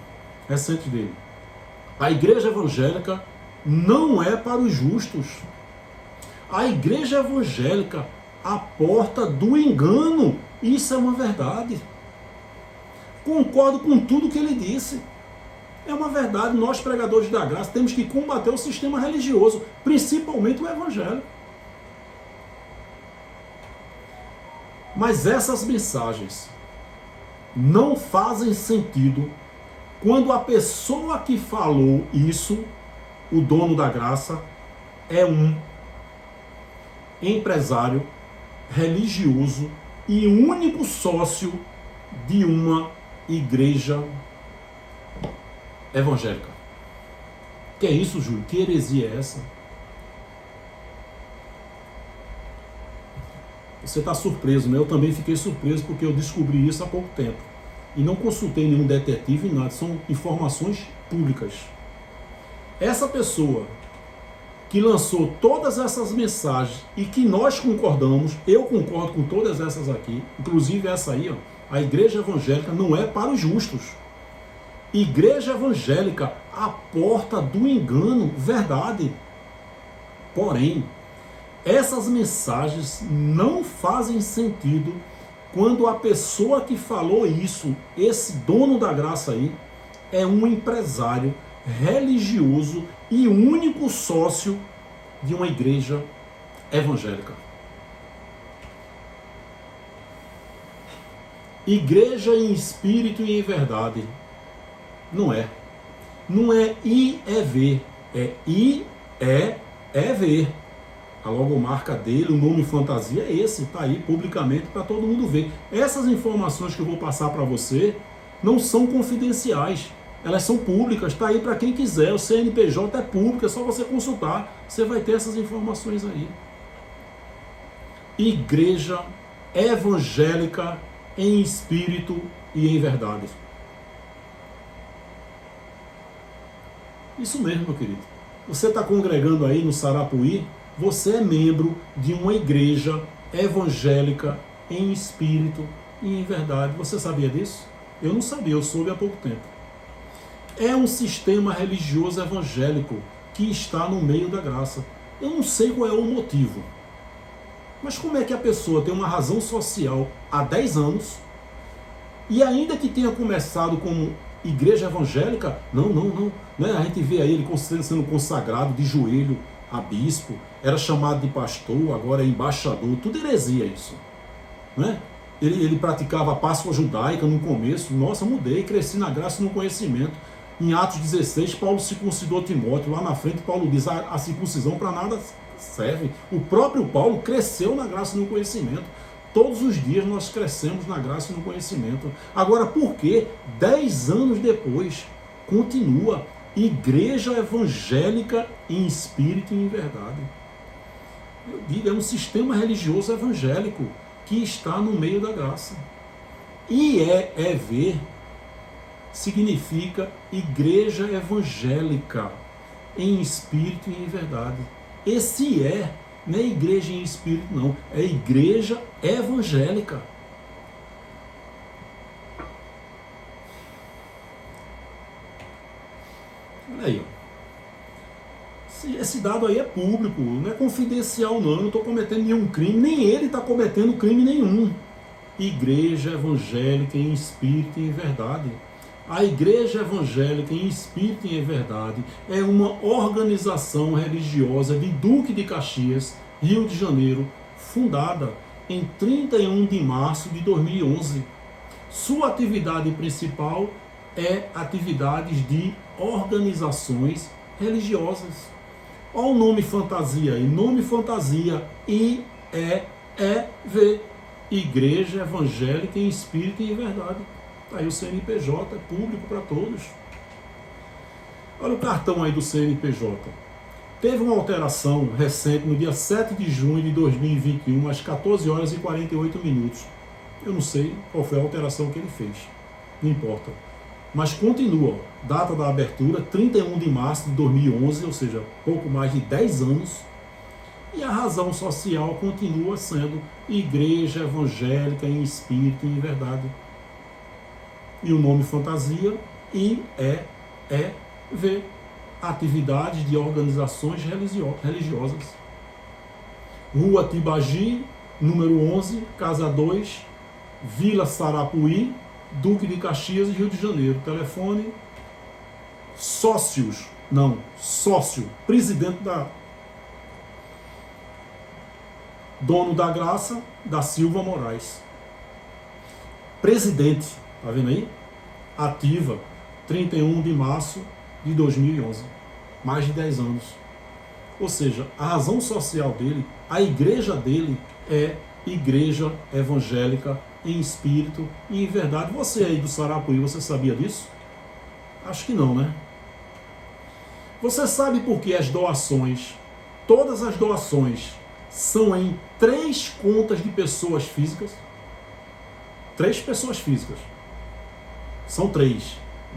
Speaker 1: A igreja evangélica não é para os justos. A igreja evangélica, a porta do engano. Isso é uma verdade. Concordo com tudo que ele disse. É uma verdade. Nós, pregadores da graça, temos que combater o sistema religioso, principalmente o evangélico. Mas essas mensagens não fazem sentido quando a pessoa que falou isso, o dono da graça, é um empresário religioso e único sócio de uma igreja evangélica. Que é isso, Júlio? Que heresia é essa? Você está surpreso, né? Eu também fiquei surpreso porque eu descobri isso há pouco tempo. E não consultei nenhum detetive, nada. São informações públicas. Essa pessoa que lançou todas essas mensagens e que nós concordamos, eu concordo com todas essas aqui, inclusive essa aí, ó, a igreja evangélica não é para os justos. Igreja evangélica, a porta do engano, verdade. Porém, essas mensagens não fazem sentido quando a pessoa que falou isso, esse dono da graça aí, é um empresário religioso e único sócio de uma igreja evangélica. Igreja em espírito e em verdade. Não é. Não é IEV. É IEV. A logomarca dele, o nome fantasia é esse. Está aí publicamente para todo mundo ver. Essas informações que eu vou passar para você não são confidenciais. Elas são públicas, está aí para quem quiser. O CNPJ é público, é só você consultar. Você vai ter essas informações aí. Igreja evangélica em espírito e em verdade. Isso mesmo, meu querido. Você está congregando aí no Sarapuí, você é membro de uma igreja evangélica em espírito e em verdade. Você sabia disso? Eu não sabia, eu soube há pouco tempo. É um sistema religioso evangélico que está no meio da graça. Eu não sei qual é o motivo. Mas como é que a pessoa tem uma razão social há 10 anos e ainda que tenha começado como igreja evangélica, não, né? A gente vê aí ele sendo consagrado de joelho a bispo, era chamado de pastor, agora é embaixador, tudo heresia isso, né? Ele praticava a Páscoa judaica no começo. Nossa, mudei, cresci na graça e no conhecimento. Em Atos 16, Paulo circuncidou Timóteo. Lá na frente, Paulo diz, a circuncisão para nada serve. O próprio Paulo cresceu na graça e no conhecimento. Todos os dias nós crescemos na graça e no conhecimento. Agora, por que 10 anos depois continua igreja evangélica em espírito e em verdade? Eu digo, é um sistema religioso evangélico que está no meio da graça. IEV significa igreja evangélica em espírito e em verdade. Esse não é igreja em espírito, não. É igreja evangélica. Olha aí, ó. Esse dado aí é público, não é confidencial, não. Eu não estou cometendo nenhum crime, nem ele está cometendo crime nenhum. Igreja evangélica em espírito e em verdade. A Igreja Evangélica em Espírito e em Verdade é uma organização religiosa de Duque de Caxias, Rio de Janeiro, fundada em 31 de março de 2011. Sua atividade principal é atividades de organizações religiosas. Olha o nome fantasia aí, nome fantasia, IEEV, Igreja Evangélica em Espírito e em Verdade. Aí o CNPJ é público para todos. Olha o cartão aí do CNPJ. Teve uma alteração recente no dia 7 de junho de 2021, às 14 horas e 48 minutos. Eu não sei qual foi a alteração que ele fez. Não importa. Mas continua. Data da abertura, 31 de março de 2011, ou seja, pouco mais de 10 anos. E a razão social continua sendo Igreja Evangélica em Espírito e em Verdade. E o nome fantasia, IEEV, atividades de organizações religiosas. Rua Tibagi, número 11, Casa 2, Vila Sarapuí, Duque de Caxias, Rio de Janeiro. Telefone, sócio, presidente dono da Graça, da Silva Moraes. Presidente, tá vendo aí? Ativa, 31 de março de 2011. Mais de 10 anos. Ou seja, a razão social dele, a igreja dele é Igreja Evangélica em Espírito e em Verdade. Você aí do Sarapuí, você sabia disso? Acho que não, né? Você sabe por que as doações, todas as doações, são em 3 contas de pessoas físicas? 3 pessoas físicas. São 3.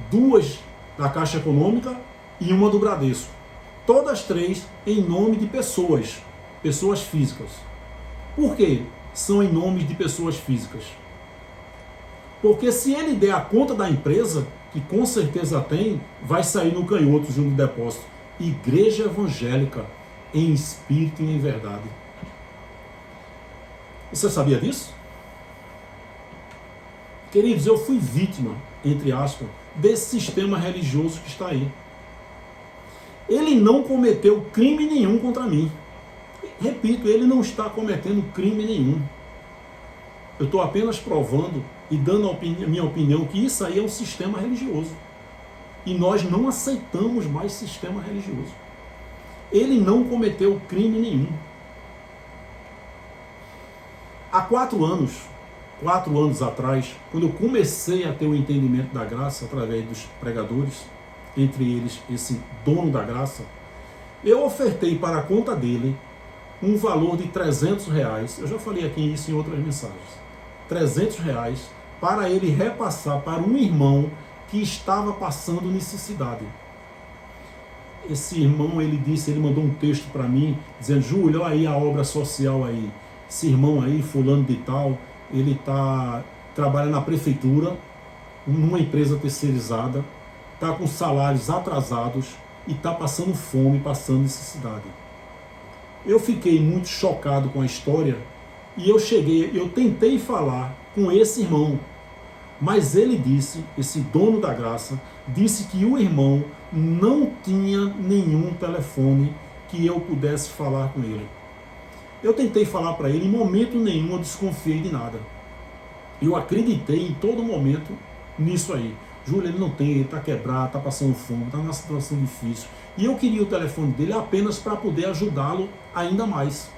Speaker 1: 2 da Caixa Econômica e uma do Bradesco. Todas 3 em nome de pessoas físicas. Por quê? São em nome de pessoas físicas. Porque se ele der a conta da empresa, que com certeza tem, vai sair no canhoto junto do depósito. Igreja Evangélica em Espírito e em Verdade. Você sabia disso? Queridos, eu fui vítima, entre aspas, desse sistema religioso que está aí. Ele não cometeu crime nenhum contra mim. Repito, ele não está cometendo crime nenhum. Eu estou apenas provando e dando a minha opinião que isso aí é um sistema religioso. E nós não aceitamos mais sistema religioso. Ele não cometeu crime nenhum. Há 4 anos atrás, quando eu comecei a ter o entendimento da graça através dos pregadores, entre eles esse dono da graça, eu ofertei para a conta dele um valor de R$300, eu já falei aqui isso em outras mensagens, R$300 para ele repassar para um irmão que estava passando necessidade. Esse irmão, ele mandou um texto para mim, dizendo: Júlio, olha aí a obra social aí, esse irmão aí, fulano de tal, ele trabalha na prefeitura, numa empresa terceirizada, está com salários atrasados e está passando fome, passando necessidade. Eu fiquei muito chocado com a história e eu tentei falar com esse irmão, mas ele disse, esse dono da graça, disse que o irmão não tinha nenhum telefone que eu pudesse falar com ele. Eu tentei falar para ele, em momento nenhum eu desconfiei de nada. Eu acreditei em todo momento nisso aí. Júlio, ele não tem, ele está quebrado, está passando fome, está numa situação difícil. E eu queria o telefone dele apenas para poder ajudá-lo ainda mais.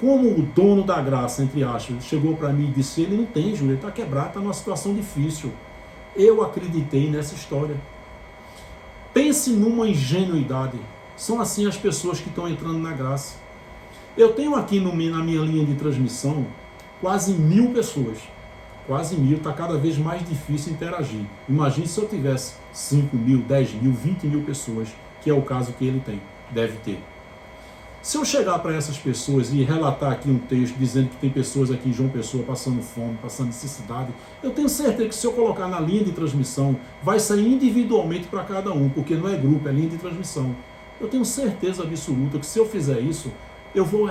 Speaker 1: Como o dono da graça, entre aspas, chegou para mim e disse, ele não tem, Júlio, ele está quebrado, está numa situação difícil. Eu acreditei nessa história. Pense numa ingenuidade. São assim as pessoas que estão entrando na graça. Eu tenho aqui na minha linha de transmissão quase 1000 pessoas. Quase 1000, está cada vez mais difícil interagir. Imagine se eu tivesse 5.000, 10.000, 20.000 pessoas, que é o caso que ele tem, deve ter. Se eu chegar para essas pessoas e relatar aqui um texto dizendo que tem pessoas aqui em João Pessoa passando fome, passando necessidade, eu tenho certeza que se eu colocar na linha de transmissão, vai sair individualmente para cada um, porque não é grupo, é linha de transmissão. Eu tenho certeza absoluta que se eu fizer isso, eu vou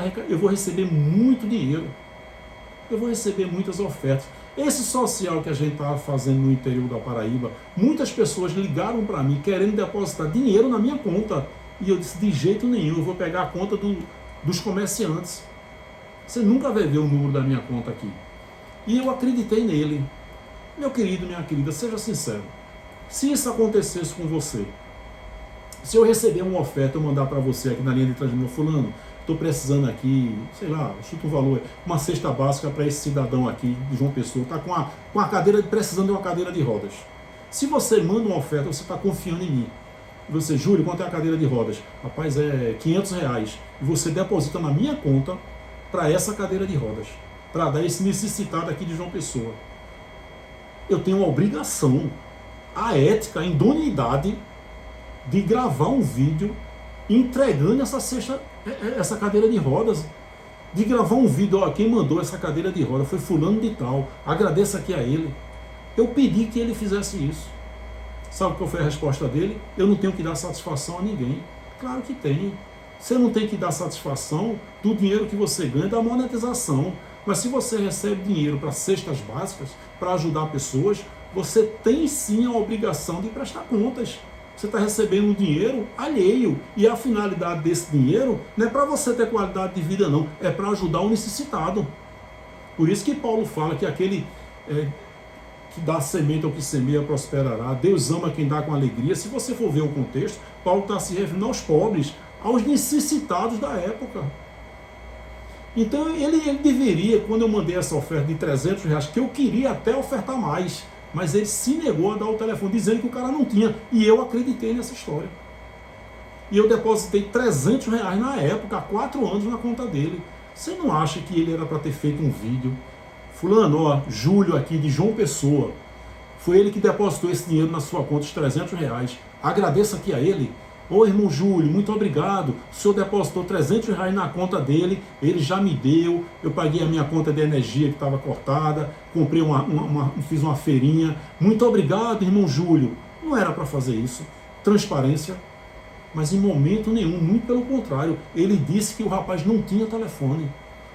Speaker 1: receber muito dinheiro. Eu vou receber muitas ofertas. Esse social que a gente estava fazendo no interior da Paraíba, muitas pessoas ligaram para mim querendo depositar dinheiro na minha conta. E eu disse, de jeito nenhum, eu vou pegar a conta dos comerciantes. Você nunca vai ver o número da minha conta aqui. E eu acreditei nele. Meu querido, minha querida, seja sincero. Se isso acontecesse com você, se eu receber uma oferta, eu mandar para você aqui na linha de transmissão, fulano, estou precisando aqui, sei lá, chuta um valor, uma cesta básica para esse cidadão aqui de João Pessoa, está com a cadeira, precisando de uma cadeira de rodas. Se você manda uma oferta, você está confiando em mim. Você, Júlio, quanto é a cadeira de rodas? Rapaz, é R$500. E você deposita na minha conta para essa cadeira de rodas, para dar esse necessitado aqui de João Pessoa. Eu tenho a obrigação, a ética, a idoneidade de gravar um vídeo entregando essa cadeira de rodas. De gravar um vídeo, ó, quem mandou essa cadeira de rodas foi fulano de tal, agradeça aqui a ele. Eu pedi que ele fizesse isso. Sabe qual foi a resposta dele? Eu não tenho que dar satisfação a ninguém. Claro que tem. Você não tem que dar satisfação do dinheiro que você ganha, da monetização. Mas se você recebe dinheiro para cestas básicas, para ajudar pessoas, você tem sim a obrigação de prestar contas. Você está recebendo um dinheiro alheio. E a finalidade desse dinheiro não é para você ter qualidade de vida, não. É para ajudar o necessitado. Por isso que Paulo fala que aquele que dá semente ao que semeia prosperará. Deus ama quem dá com alegria. Se você for ver o contexto, Paulo está se referindo aos pobres, aos necessitados da época. Então ele deveria, quando eu mandei essa oferta de R$300, que eu queria até ofertar mais, mas ele se negou a dar o telefone, dizendo que o cara não tinha. E eu acreditei nessa história. E eu depositei R$300 na época, há 4 anos, na conta dele. Você não acha que ele era para ter feito um vídeo? Fulano, ó, Júlio aqui de João Pessoa, foi ele que depositou esse dinheiro na sua conta, os R$300. Agradeça aqui a ele. Ô irmão Júlio, muito obrigado. O senhor depositou R$300 na conta dele, ele já me deu. Eu paguei a minha conta de energia que estava cortada, comprei fiz uma feirinha. Muito obrigado, irmão Júlio. Não era para fazer isso. Transparência. Mas em momento nenhum, muito pelo contrário. Ele disse que o rapaz não tinha telefone.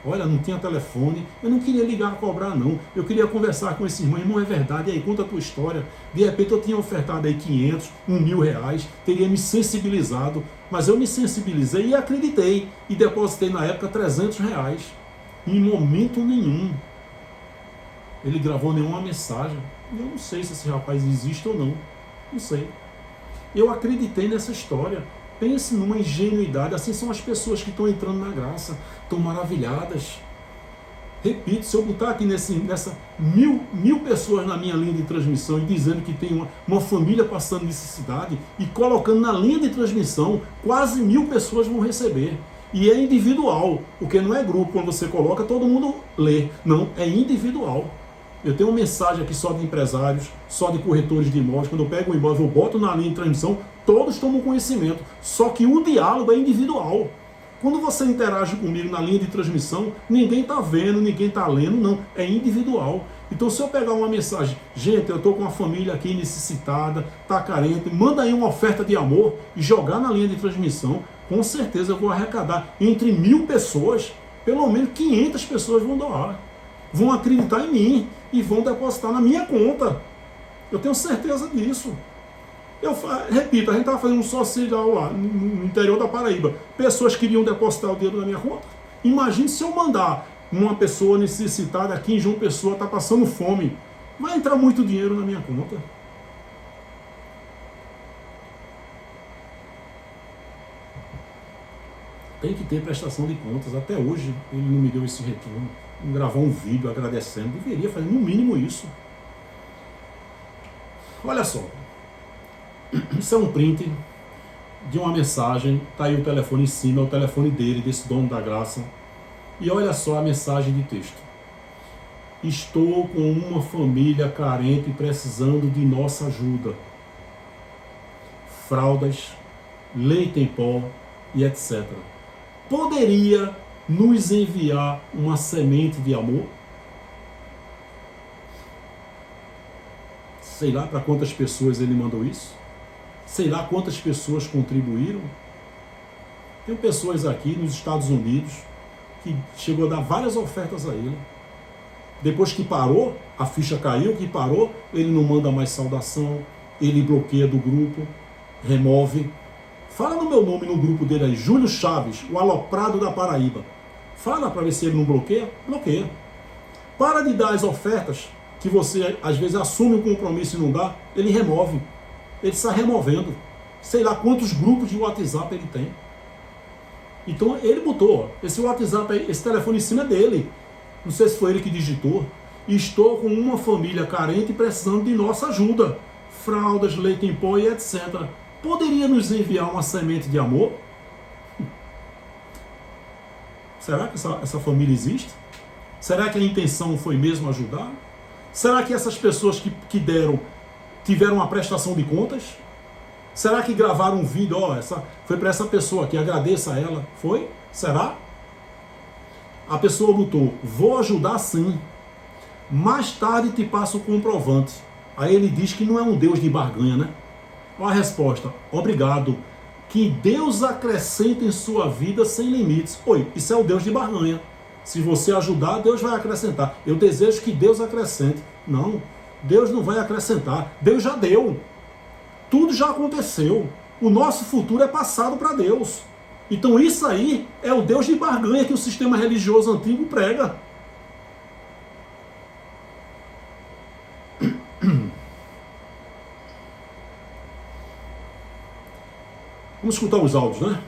Speaker 1: Olha, não tinha telefone, eu não queria ligar a cobrar não, eu queria conversar com esse irmão, irmão, é verdade, e aí conta a tua história. De repente eu tinha ofertado aí 500, R$1.000, teria me sensibilizado, mas eu me sensibilizei e acreditei, e depositei na época R$300, em momento nenhum. Ele gravou nenhuma mensagem, eu não sei se esse rapaz existe ou não, não sei. Eu acreditei nessa história. Pense numa ingenuidade, assim são as pessoas que estão entrando na graça, estão maravilhadas. Repito, se eu botar aqui nessa mil pessoas na minha linha de transmissão e dizendo que tem uma família passando necessidade e colocando na linha de transmissão, quase 1000 pessoas vão receber. E é individual, porque não é grupo, quando você coloca todo mundo lê, não, é individual. Eu tenho uma mensagem aqui só de empresários, só de corretores de imóveis. Quando eu pego um imóvel, eu boto na linha de transmissão, todos tomam conhecimento. Só que o diálogo é individual. Quando você interage comigo na linha de transmissão, ninguém está vendo, ninguém está lendo, não. É individual. Então, se eu pegar uma mensagem, gente, eu estou com uma família aqui necessitada, está carente, manda aí uma oferta de amor e jogar na linha de transmissão, com certeza eu vou arrecadar entre 1000 pessoas, pelo menos 500 pessoas vão doar. Vão acreditar em mim e vão depositar na minha conta. Eu tenho certeza disso. Eu repito, a gente estava fazendo um social lá no interior da Paraíba. Pessoas queriam depositar o dinheiro na minha conta. Imagine se eu mandar uma pessoa necessitada aqui em João Pessoa, está passando fome. Vai entrar muito dinheiro na minha conta. tem que ter prestação de contas. Até hoje ele não me deu esse retorno. Gravar um vídeo agradecendo, deveria fazer no mínimo isso. Olha só, isso é um print de uma mensagem, tá aí o telefone em cima, é o telefone dele, desse dono da graça, e olha só a mensagem de texto: estou com uma família carente precisando de nossa ajuda, fraldas, leite em pó e etc. Poderia nos enviar uma semente de amor? Sei lá para quantas pessoas ele mandou isso. Sei lá quantas pessoas contribuíram. Tem pessoas aqui nos Estados Unidos que chegou a dar várias ofertas a ele. Depois que parou, a ficha caiu, que parou, ele não manda mais saudação, ele bloqueia do grupo, remove. Fala no meu nome no grupo dele aí, Júlio Chaves, o aloprado da Paraíba. Fala para ver se ele não bloqueia. Bloqueia. Para de dar as ofertas que você às vezes assume um compromisso e não dá, ele remove. Ele está removendo. Sei lá quantos grupos de WhatsApp ele tem. Então ele botou, esse WhatsApp aí, esse telefone em cima dele. Não sei se foi ele que digitou. Estou com uma família carente precisando de nossa ajuda. Fraldas, leite em pó e etc. Poderia nos enviar uma semente de amor? Será que essa família existe? Será que a intenção foi mesmo ajudar? Será que essas pessoas que deram tiveram uma prestação de contas? Será que gravaram um vídeo? Foi para essa pessoa aqui, agradeça a ela. Foi? Será? A pessoa botou, vou ajudar sim. Mais tarde te passo o comprovante. Aí ele diz que não é um Deus de barganha, né? Olha a resposta, obrigado. Que Deus acrescente em sua vida sem limites. Oi, isso é o Deus de barganha. Se você ajudar, Deus vai acrescentar. Eu desejo que Deus acrescente. Não, Deus não vai acrescentar. Deus já deu. Tudo já aconteceu. O nosso futuro é passado para Deus. Então isso aí é o Deus de barganha que o sistema religioso antigo prega. Vamos escutar os áudios, né?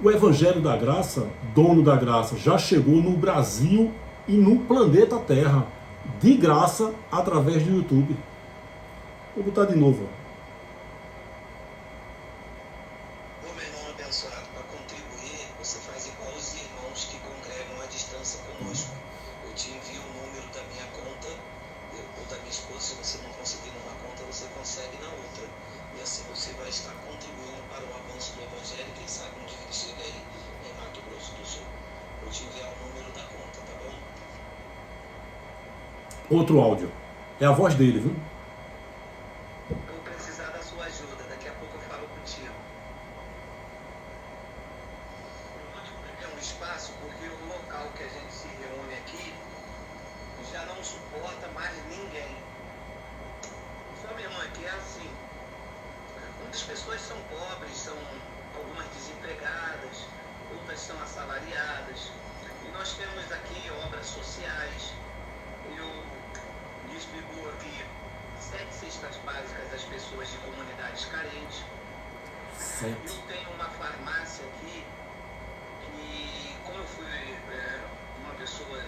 Speaker 1: O Evangelho da Graça, dono da graça, já chegou no Brasil e no planeta Terra, de graça, através do YouTube. Vou botar de novo.
Speaker 2: Ô meu irmão abençoado, para contribuir, você faz igual os irmãos que congregam à distância conosco. Eu te envio o número da minha conta, ou da minha esposa, se você não conseguir numa conta, você consegue na outra. E assim você vai estar contribuindo para o avanço do Evangelho, quem sabe um dia ele chega aí em Mato Grosso do Sul. Vou te enviar o número da conta, tá bom?
Speaker 1: Outro áudio. É a voz dele, viu?
Speaker 2: Vou precisar da sua ajuda, daqui a pouco eu falo contigo. É um espaço porque o local que a gente se reúne aqui já não suporta mais ninguém. Só meu irmão, aqui é assim. Muitas pessoas são pobres, são algumas desempregadas, outras são assalariadas. E nós temos aqui obras sociais. Eu distribuo aqui 7 cestas básicas às pessoas de comunidades carentes.
Speaker 1: 7.
Speaker 2: Eu tenho uma farmácia aqui que, como eu fui uma pessoa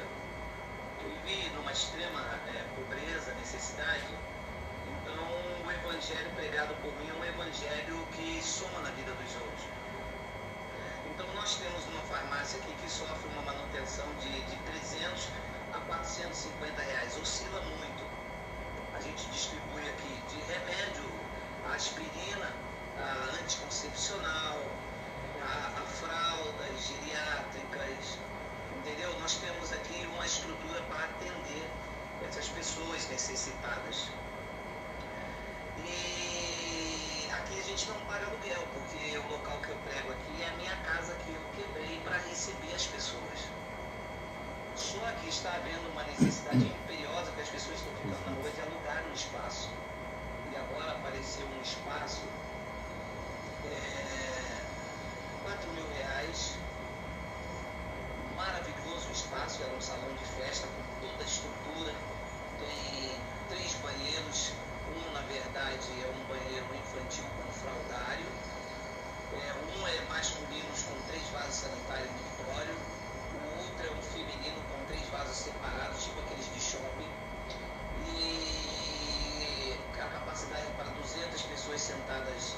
Speaker 2: que vivi numa extrema pobreza, necessidade, então o evangelho pregado por mim é um evangelho que soma na vida dos outros. Então nós temos uma farmácia aqui que sofre uma manutenção de 300 a 450 reais, oscila muito. A gente distribui aqui de remédio, a aspirina, a anticoncepcional, a festa com toda a estrutura. Tem 3 banheiros, um na verdade é um banheiro infantil com fraldário, um é masculino com 3 vasos sanitários mictório, o outro é um feminino com 3 vasos separados, tipo aqueles de shopping, e a capacidade para 200 pessoas sentadas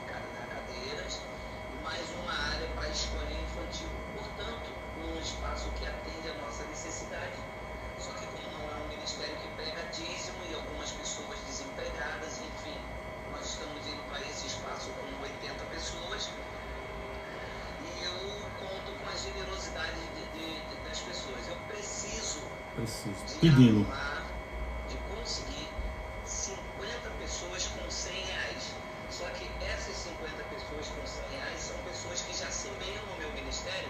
Speaker 2: na cadeiras, e mais uma área para escolinha infantil. Portanto, um espaço que atende a nossa necessidade. Só que como não é um ministério que prega dízimo e algumas pessoas desempregadas, enfim, nós estamos indo para esse espaço com 80 pessoas e eu conto com a generosidade das pessoas. Eu preciso
Speaker 1: pedindo,
Speaker 2: de conseguir 50 pessoas com 100 reais. Só que essas 50 pessoas com 100 reais são pessoas que já semeiam no meu ministério,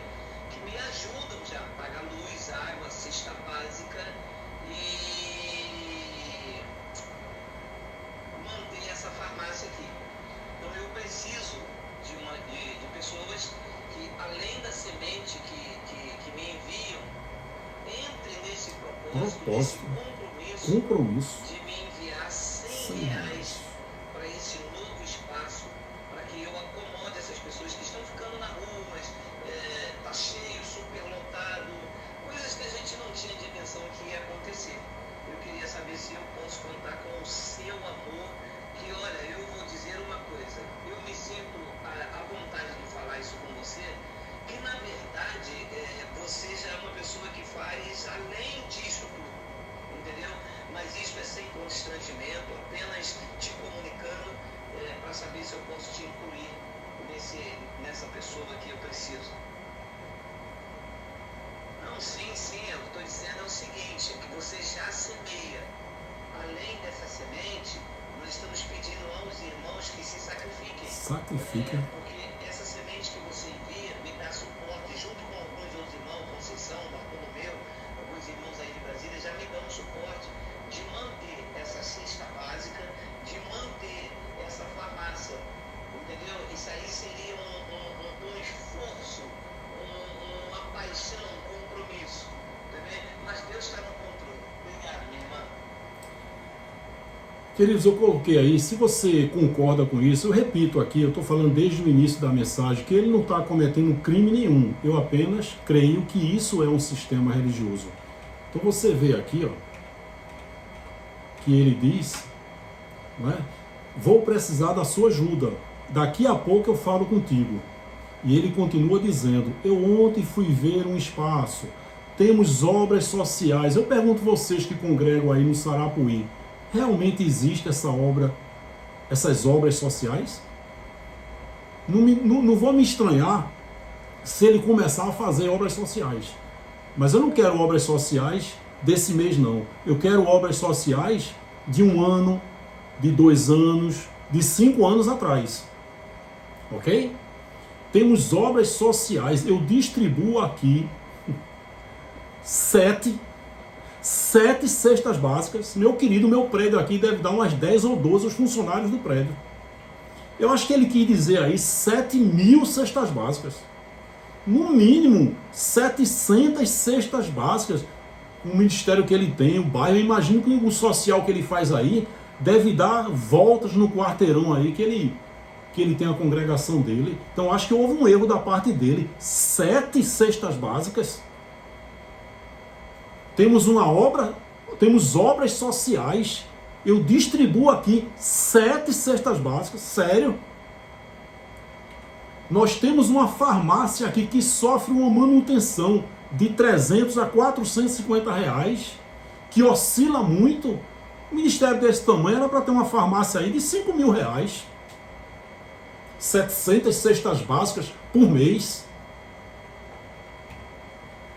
Speaker 2: que me ajudam já a pagar luz, água, cesta básica e manter essa farmácia aqui. Então eu preciso de pessoas que, além da semente que me enviam, entrem nesse propósito, nesse compromisso de me enviar 100 reais para esse novo espaço, para que eu acomode essas pessoas que estão ficando na rua, mas está cheio, superlotado, coisas que a gente não tinha dimensão que ia acontecer. Eu queria saber se eu posso contar com o seu amor, que olha, eu vou dizer uma coisa, eu me sinto à vontade de falar isso com você, que na verdade você já é uma pessoa que faz além disso tudo, entendeu? Mas isso é sem constrangimento, apenas te comunicando para saber se eu posso te incluir nessa pessoa que eu preciso. Não, sim, eu estou dizendo é o seguinte, é que você já semeia. Além dessa semente, nós estamos pedindo aos irmãos que se sacrifiquem. Porque essa semente que você envia me dá suporte, junto com alguns outros irmãos, Conceição, Bartolomeu, alguns irmãos aí de Brasília, já me dão suporte de manter essa cesta básica, de manter essa farmácia, entendeu? Isso aí seria um esforço, uma paixão, um compromisso, entendeu? Mas Deus está no controle. Obrigado, minha irmã.
Speaker 1: Queridos, eu coloquei aí, se você concorda com isso, eu repito aqui, eu estou falando desde o início da mensagem, que ele não está cometendo crime nenhum, eu apenas creio que isso é um sistema religioso. Então você vê aqui, ó, que ele diz, né, vou precisar da sua ajuda, daqui a pouco eu falo contigo. E ele continua dizendo, eu ontem fui ver um espaço, temos obras sociais. Eu pergunto vocês que congregam aí no Sarapuí, realmente existe essa obra, essas obras sociais? Não vou me estranhar se ele começar a fazer obras sociais. Mas eu não quero obras sociais desse mês, não. Eu quero obras sociais de 1 ano, de 2 anos, de 5 anos atrás. Ok? Temos obras sociais. Eu distribuo aqui 7 cestas básicas. Meu querido, meu prédio aqui deve dar umas 10 ou 12 os funcionários do prédio. Eu acho que ele quis dizer aí 7.000 cestas básicas. No mínimo 700 cestas básicas. O ministério que ele tem, o bairro, eu imagino que o social que ele faz aí deve dar voltas no quarteirão aí que ele tem a congregação dele. Então acho que houve um erro da parte dele. 7 cestas básicas. Temos obras sociais. Eu distribuo aqui 7 cestas básicas. Sério? Nós temos uma farmácia aqui que sofre uma manutenção de 300 a 450 reais, que oscila muito. Um ministério desse tamanho era para ter uma farmácia aí de 5.000 reais. 700 cestas básicas por mês.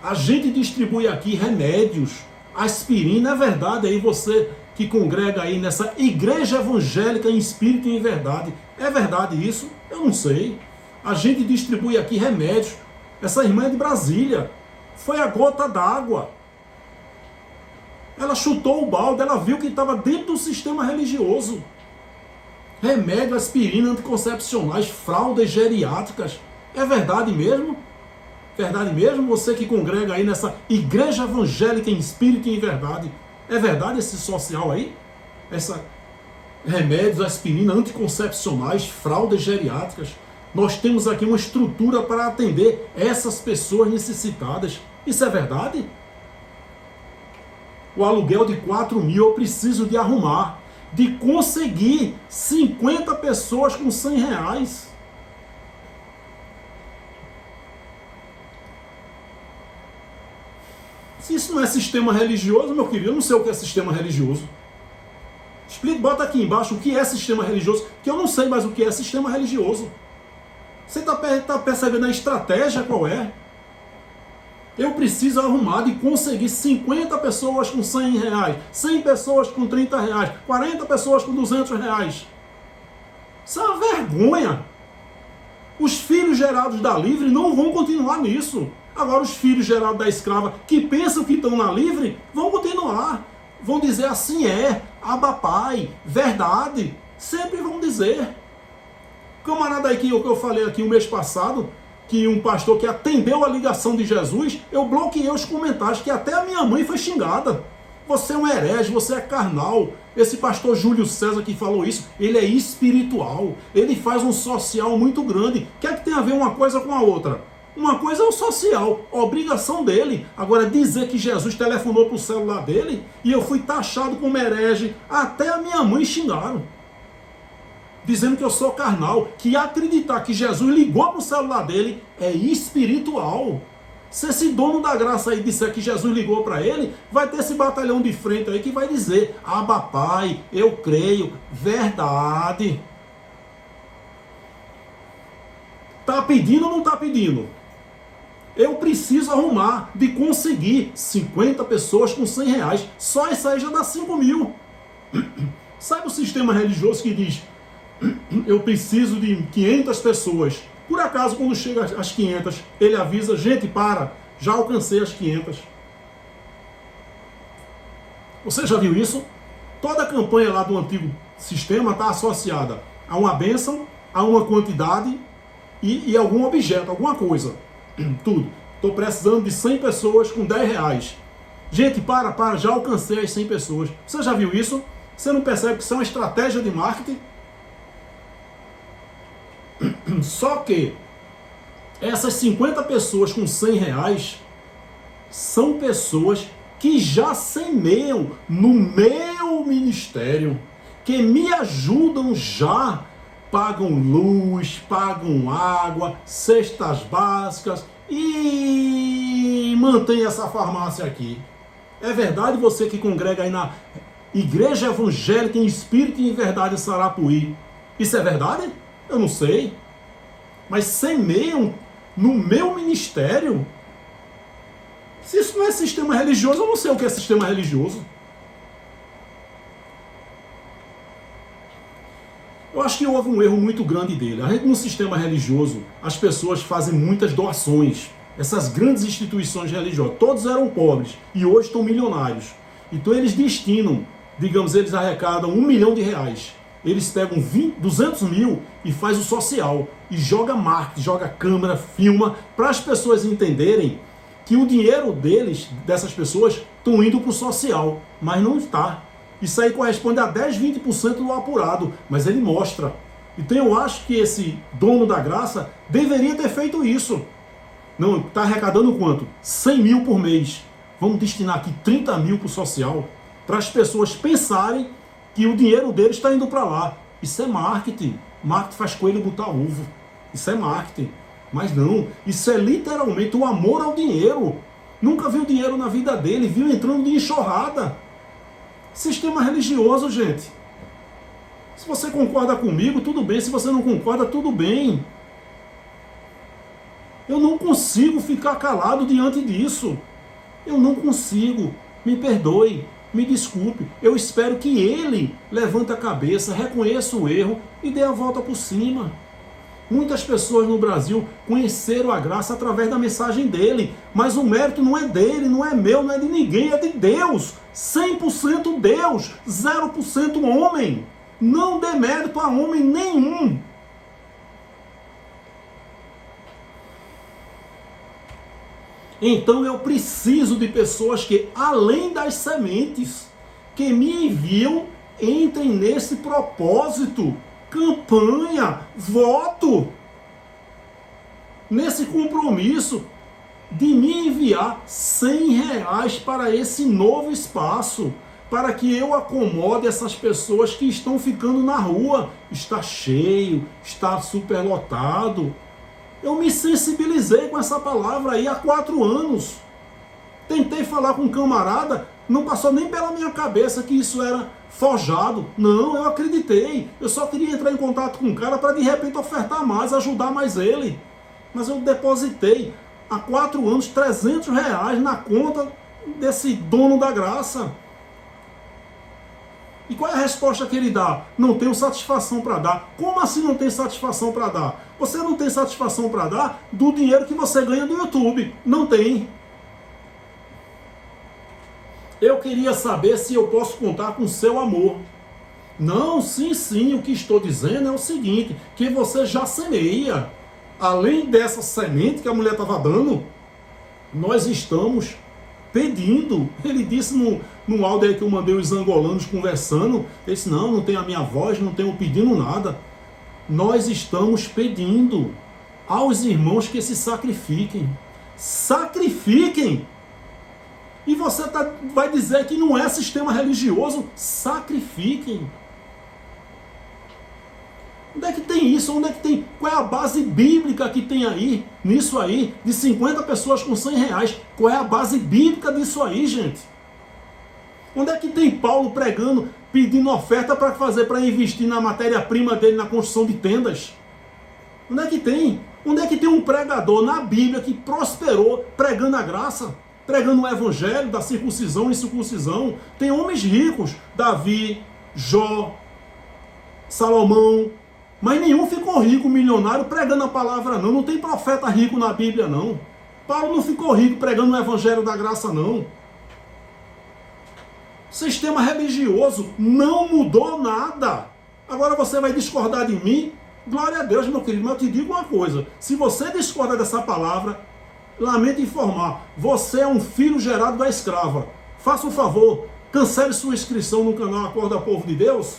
Speaker 1: A gente distribui aqui remédios, aspirina, é verdade aí você que congrega aí nessa igreja evangélica em espírito e em verdade, é verdade isso? Eu não sei. A gente distribui aqui remédios. Essa irmã é de Brasília, foi a gota d'água. Ela chutou o balde, ela viu que estava dentro do sistema religioso. Remédio, aspirina, anticoncepcionais, fraldas geriátricas. É verdade mesmo? Verdade mesmo? Você que congrega aí nessa igreja evangélica em espírito e em verdade. É verdade esse social aí? Essa remédios, aspirina, anticoncepcionais, fraldas geriátricas. Nós temos aqui uma estrutura para atender essas pessoas necessitadas. Isso é verdade? O aluguel de 4 mil eu preciso de arrumar, de conseguir 50 pessoas com 100 reais. Se isso não é sistema religioso, meu querido, eu não sei o que é sistema religioso. Explica, bota aqui embaixo o que é sistema religioso, que eu não sei mais o que é sistema religioso. Você está percebendo a estratégia qual é? Eu preciso arrumar de conseguir 50 pessoas com 100 reais, 100 pessoas com 30 reais, 40 pessoas com 200 reais. Isso é uma vergonha. Os filhos gerados da Livre não vão continuar nisso. Agora os filhos gerados da escrava, que pensam que estão na Livre, vão continuar. Vão dizer assim é, Abba Pai, verdade. Sempre vão dizer. Camarada aí que eu falei aqui o mês passado, que um pastor que atendeu a ligação de Jesus, eu bloqueei os comentários, que até a minha mãe foi xingada. Você é um herege, você é carnal. Esse pastor Júlio César que falou isso, ele é espiritual. Ele faz um social muito grande. O que é que tem a ver uma coisa com a outra? Uma coisa é o social, obrigação dele. Agora dizer que Jesus telefonou para o celular dele e eu fui taxado como herege, até a minha mãe xingaram. Dizendo que eu sou carnal, que acreditar que Jesus ligou para o celular dele é espiritual. Se esse dono da graça aí disser que Jesus ligou para ele, vai ter esse batalhão de frente aí que vai dizer, Abba Pai, eu creio, verdade. Tá pedindo ou não tá pedindo? Eu preciso arrumar de conseguir 50 pessoas com 100 reais. Só isso aí já dá 5 mil. Sabe o sistema religioso que diz, eu preciso de 500 pessoas. Por acaso, quando chega às 500, ele avisa, gente, para, já alcancei as 500. Você já viu isso? Toda a campanha lá do antigo sistema está associada a uma bênção, a uma quantidade e algum objeto, alguma coisa. Tudo. Estou precisando de 100 pessoas com 10 reais. Gente, para, já alcancei as 100 pessoas. Você já viu isso? Você não percebe que isso é uma estratégia de marketing? Só que essas 50 pessoas com 100 reais são pessoas que já semeiam no meu ministério, que me ajudam já, pagam luz, pagam água, cestas básicas e mantém essa farmácia aqui. É verdade você que congrega aí na Igreja Evangélica em Espírito e em Verdade Sarapuí? Isso é verdade? Eu não sei. Mas semeiam no meu ministério? Se isso não é sistema religioso, eu não sei o que é sistema religioso. Eu acho que houve um erro muito grande dele. A gente, no sistema religioso, as pessoas fazem muitas doações. Essas grandes instituições religiosas, todos eram pobres e hoje estão milionários. Então eles destinam, digamos, eles arrecadam 1 milhão de reais. Eles pegam 200 mil e faz o social. E joga marketing, joga câmera, filma, para as pessoas entenderem que o dinheiro deles, dessas pessoas, estão indo para o social. Mas não está. Isso aí corresponde a 10, 20% do apurado. Mas ele mostra. Então eu acho que esse dono da graça deveria ter feito isso. Não, está arrecadando quanto? 100 mil por mês. Vamos destinar aqui 30 mil para o social. Para as pessoas pensarem que o dinheiro deles está indo para lá. Isso é marketing. Marketing faz coelho botar ovo. Isso é marketing. Mas não, isso é literalmente o amor ao dinheiro. Nunca viu dinheiro na vida dele, viu entrando de enxurrada. Sistema religioso, gente. Se você concorda comigo, tudo bem. Se você não concorda, tudo bem. Eu não consigo ficar calado diante disso. Eu não consigo. Me perdoe. Me desculpe, eu espero que ele levante a cabeça, reconheça o erro e dê a volta por cima. Muitas pessoas no Brasil conheceram a graça através da mensagem dele, mas o mérito não é dele, não é meu, não é de ninguém, é de Deus. 100% Deus, 0% homem. Não dê mérito a homem nenhum. Então eu preciso de pessoas que, além das sementes, que me enviam, entrem nesse propósito, campanha, voto, nesse compromisso de me enviar R$100 para esse novo espaço, para que eu acomode essas pessoas que estão ficando na rua. Está cheio, está superlotado. Eu me sensibilizei com essa palavra aí há 4 anos. Tentei falar com um camarada, não passou nem pela minha cabeça que isso era forjado. Não, eu acreditei. Eu só queria entrar em contato com o cara para de repente ofertar mais, ajudar mais ele. Mas eu depositei há 4 anos R$300 na conta desse dono da graça. E qual é a resposta que ele dá? Não tenho satisfação para dar. Como assim não tem satisfação para dar? Você não tem satisfação para dar do dinheiro que você ganha do YouTube. Não tem. Eu queria saber se eu posso contar com seu amor. Não, sim, o que estou dizendo é o seguinte, que você já semeia. Além dessa semente que a mulher estava dando, nós estamos pedindo. Ele disse no áudio aí que eu mandei os angolanos conversando, ele disse, não tem a minha voz, não tenho pedindo nada. Nós estamos pedindo aos irmãos que se sacrifiquem. Sacrifiquem! E você vai dizer que não é sistema religioso? Sacrifiquem! Onde é que tem isso? Onde é que tem? Qual é a base bíblica que tem aí, nisso aí, de 50 pessoas com R$100? Qual é a base bíblica disso aí, gente? Onde é que tem Paulo pregando, pedindo oferta para fazer, para investir na matéria-prima dele na construção de tendas? Onde é que tem? Onde é que tem um pregador na Bíblia que prosperou pregando a graça? Pregando o evangelho da circuncisão e incircuncisão? Tem homens ricos, Davi, Jó, Salomão, mas nenhum ficou rico, milionário, pregando a palavra não. Não tem profeta rico na Bíblia não. Paulo não ficou rico pregando o evangelho da graça não. Sistema religioso não mudou nada. Agora você vai discordar de mim? Glória a Deus, meu querido, mas eu te digo uma coisa. Se você discorda dessa palavra, lamento informar, você é um filho gerado da escrava. Faça um favor, cancele sua inscrição no canal Acorda Povo de Deus.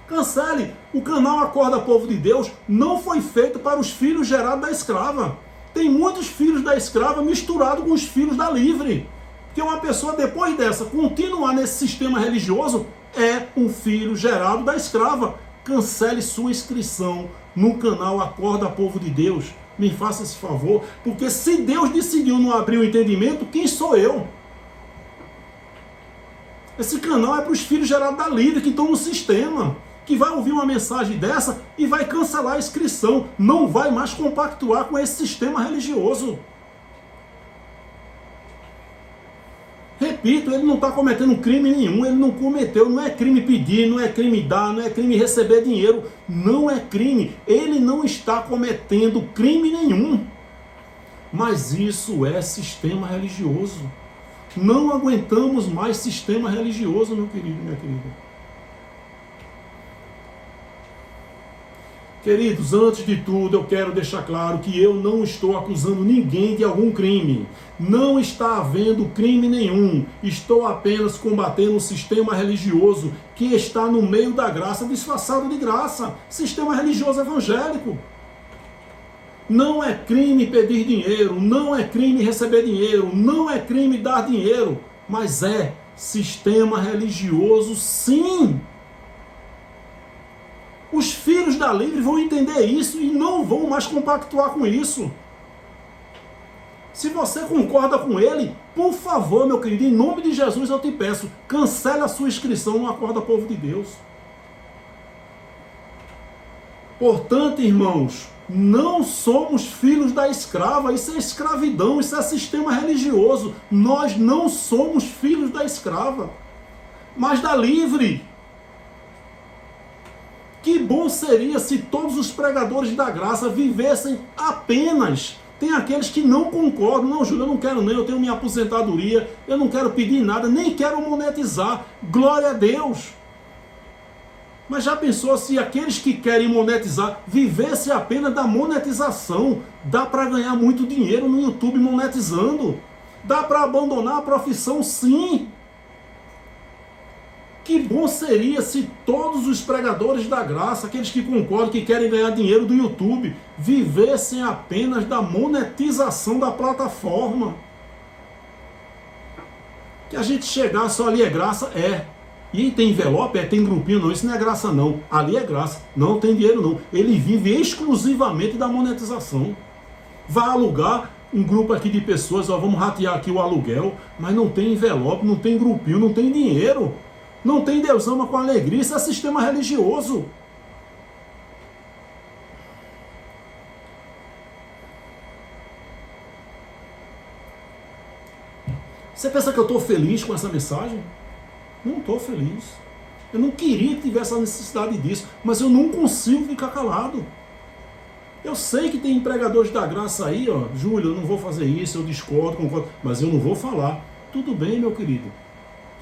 Speaker 1: Cancele. O canal Acorda Povo de Deus não foi feito para os filhos gerados da escrava. Tem muitos filhos da escrava misturados com os filhos da livre. Porque uma pessoa, depois dessa, continuar nesse sistema religioso, é um filho gerado da escrava. Cancele sua inscrição no canal Acorda Povo de Deus. Me faça esse favor, porque se Deus decidiu não abrir o entendimento, quem sou eu? Esse canal é para os filhos gerados da livre, que estão no sistema, que vai ouvir uma mensagem dessa e vai cancelar a inscrição, não vai mais compactuar com esse sistema religioso. Repito, ele não está cometendo crime nenhum, ele não cometeu, não é crime pedir, não é crime dar, não é crime receber dinheiro, não é crime, ele não está cometendo crime nenhum. Mas isso é sistema religioso. Não aguentamos mais sistema religioso, meu querido, minha querida. Queridos, antes de tudo, eu quero deixar claro que eu não estou acusando ninguém de algum crime. Não está havendo crime nenhum. Estou apenas combatendo o sistema religioso que está no meio da graça, disfarçado de graça. Sistema religioso evangélico. Não é crime pedir dinheiro, não é crime receber dinheiro, não é crime dar dinheiro, mas é sistema religioso, sim. Os filhos da livre vão entender isso e não vão mais compactuar com isso. Se você concorda com ele, por favor, meu querido, em nome de Jesus eu te peço, cancele a sua inscrição no Acorda Povo de Deus. Portanto, irmãos, não somos filhos da escrava, isso é escravidão, isso é sistema religioso. Nós não somos filhos da escrava, mas da livre. Que bom seria se todos os pregadores da graça vivessem apenas. Tem aqueles que não concordam. Não, Júlio, eu não quero nem, eu tenho minha aposentadoria, eu não quero pedir nada, nem quero monetizar. Glória a Deus. Mas já pensou se aqueles que querem monetizar vivessem apenas da monetização? Dá para ganhar muito dinheiro no YouTube monetizando. Dá para abandonar a profissão, sim. Que bom seria se todos os pregadores da graça, aqueles que concordam, que querem ganhar dinheiro do YouTube, vivessem apenas da monetização da plataforma. Que a gente chegasse, só ali é graça, é. E tem envelope, tem grupinho, não, isso não é graça não. Ali é graça, não tem dinheiro não. Ele vive exclusivamente da monetização. Vai alugar um grupo aqui de pessoas, ó, vamos ratear aqui o aluguel, mas não tem envelope, não tem grupinho, não tem dinheiro. Não tem Deus ama com alegria, isso é sistema religioso. Você pensa que eu estou feliz com essa mensagem? Não estou feliz. Eu não queria que tivesse a necessidade disso, mas eu não consigo ficar calado. Eu sei que tem pregadores da graça aí, ó, Júlio, eu não vou fazer isso, eu discordo, concordo, mas eu não vou falar. Tudo bem, meu querido.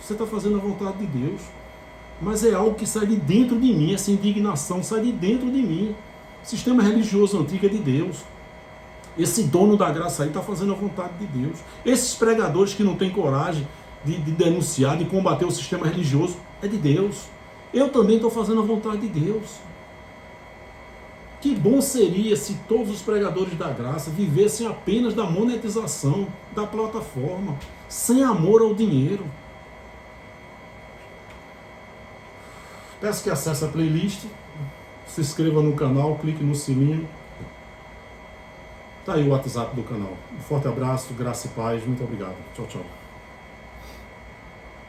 Speaker 1: Você está fazendo a vontade de Deus. Mas é algo que sai de dentro de mim, essa indignação sai de dentro de mim. O sistema religioso antigo é de Deus. Esse dono da graça aí está fazendo a vontade de Deus. Esses pregadores que não têm coragem de denunciar, de combater o sistema religioso, é de Deus. Eu também estou fazendo a vontade de Deus. Que bom seria se todos os pregadores da graça vivessem apenas da monetização da plataforma, sem amor ao dinheiro. Peço que acesse a playlist, se inscreva no canal, clique no sininho. Tá aí o WhatsApp do canal. Um forte abraço, graça e paz. Muito obrigado. Tchau, tchau.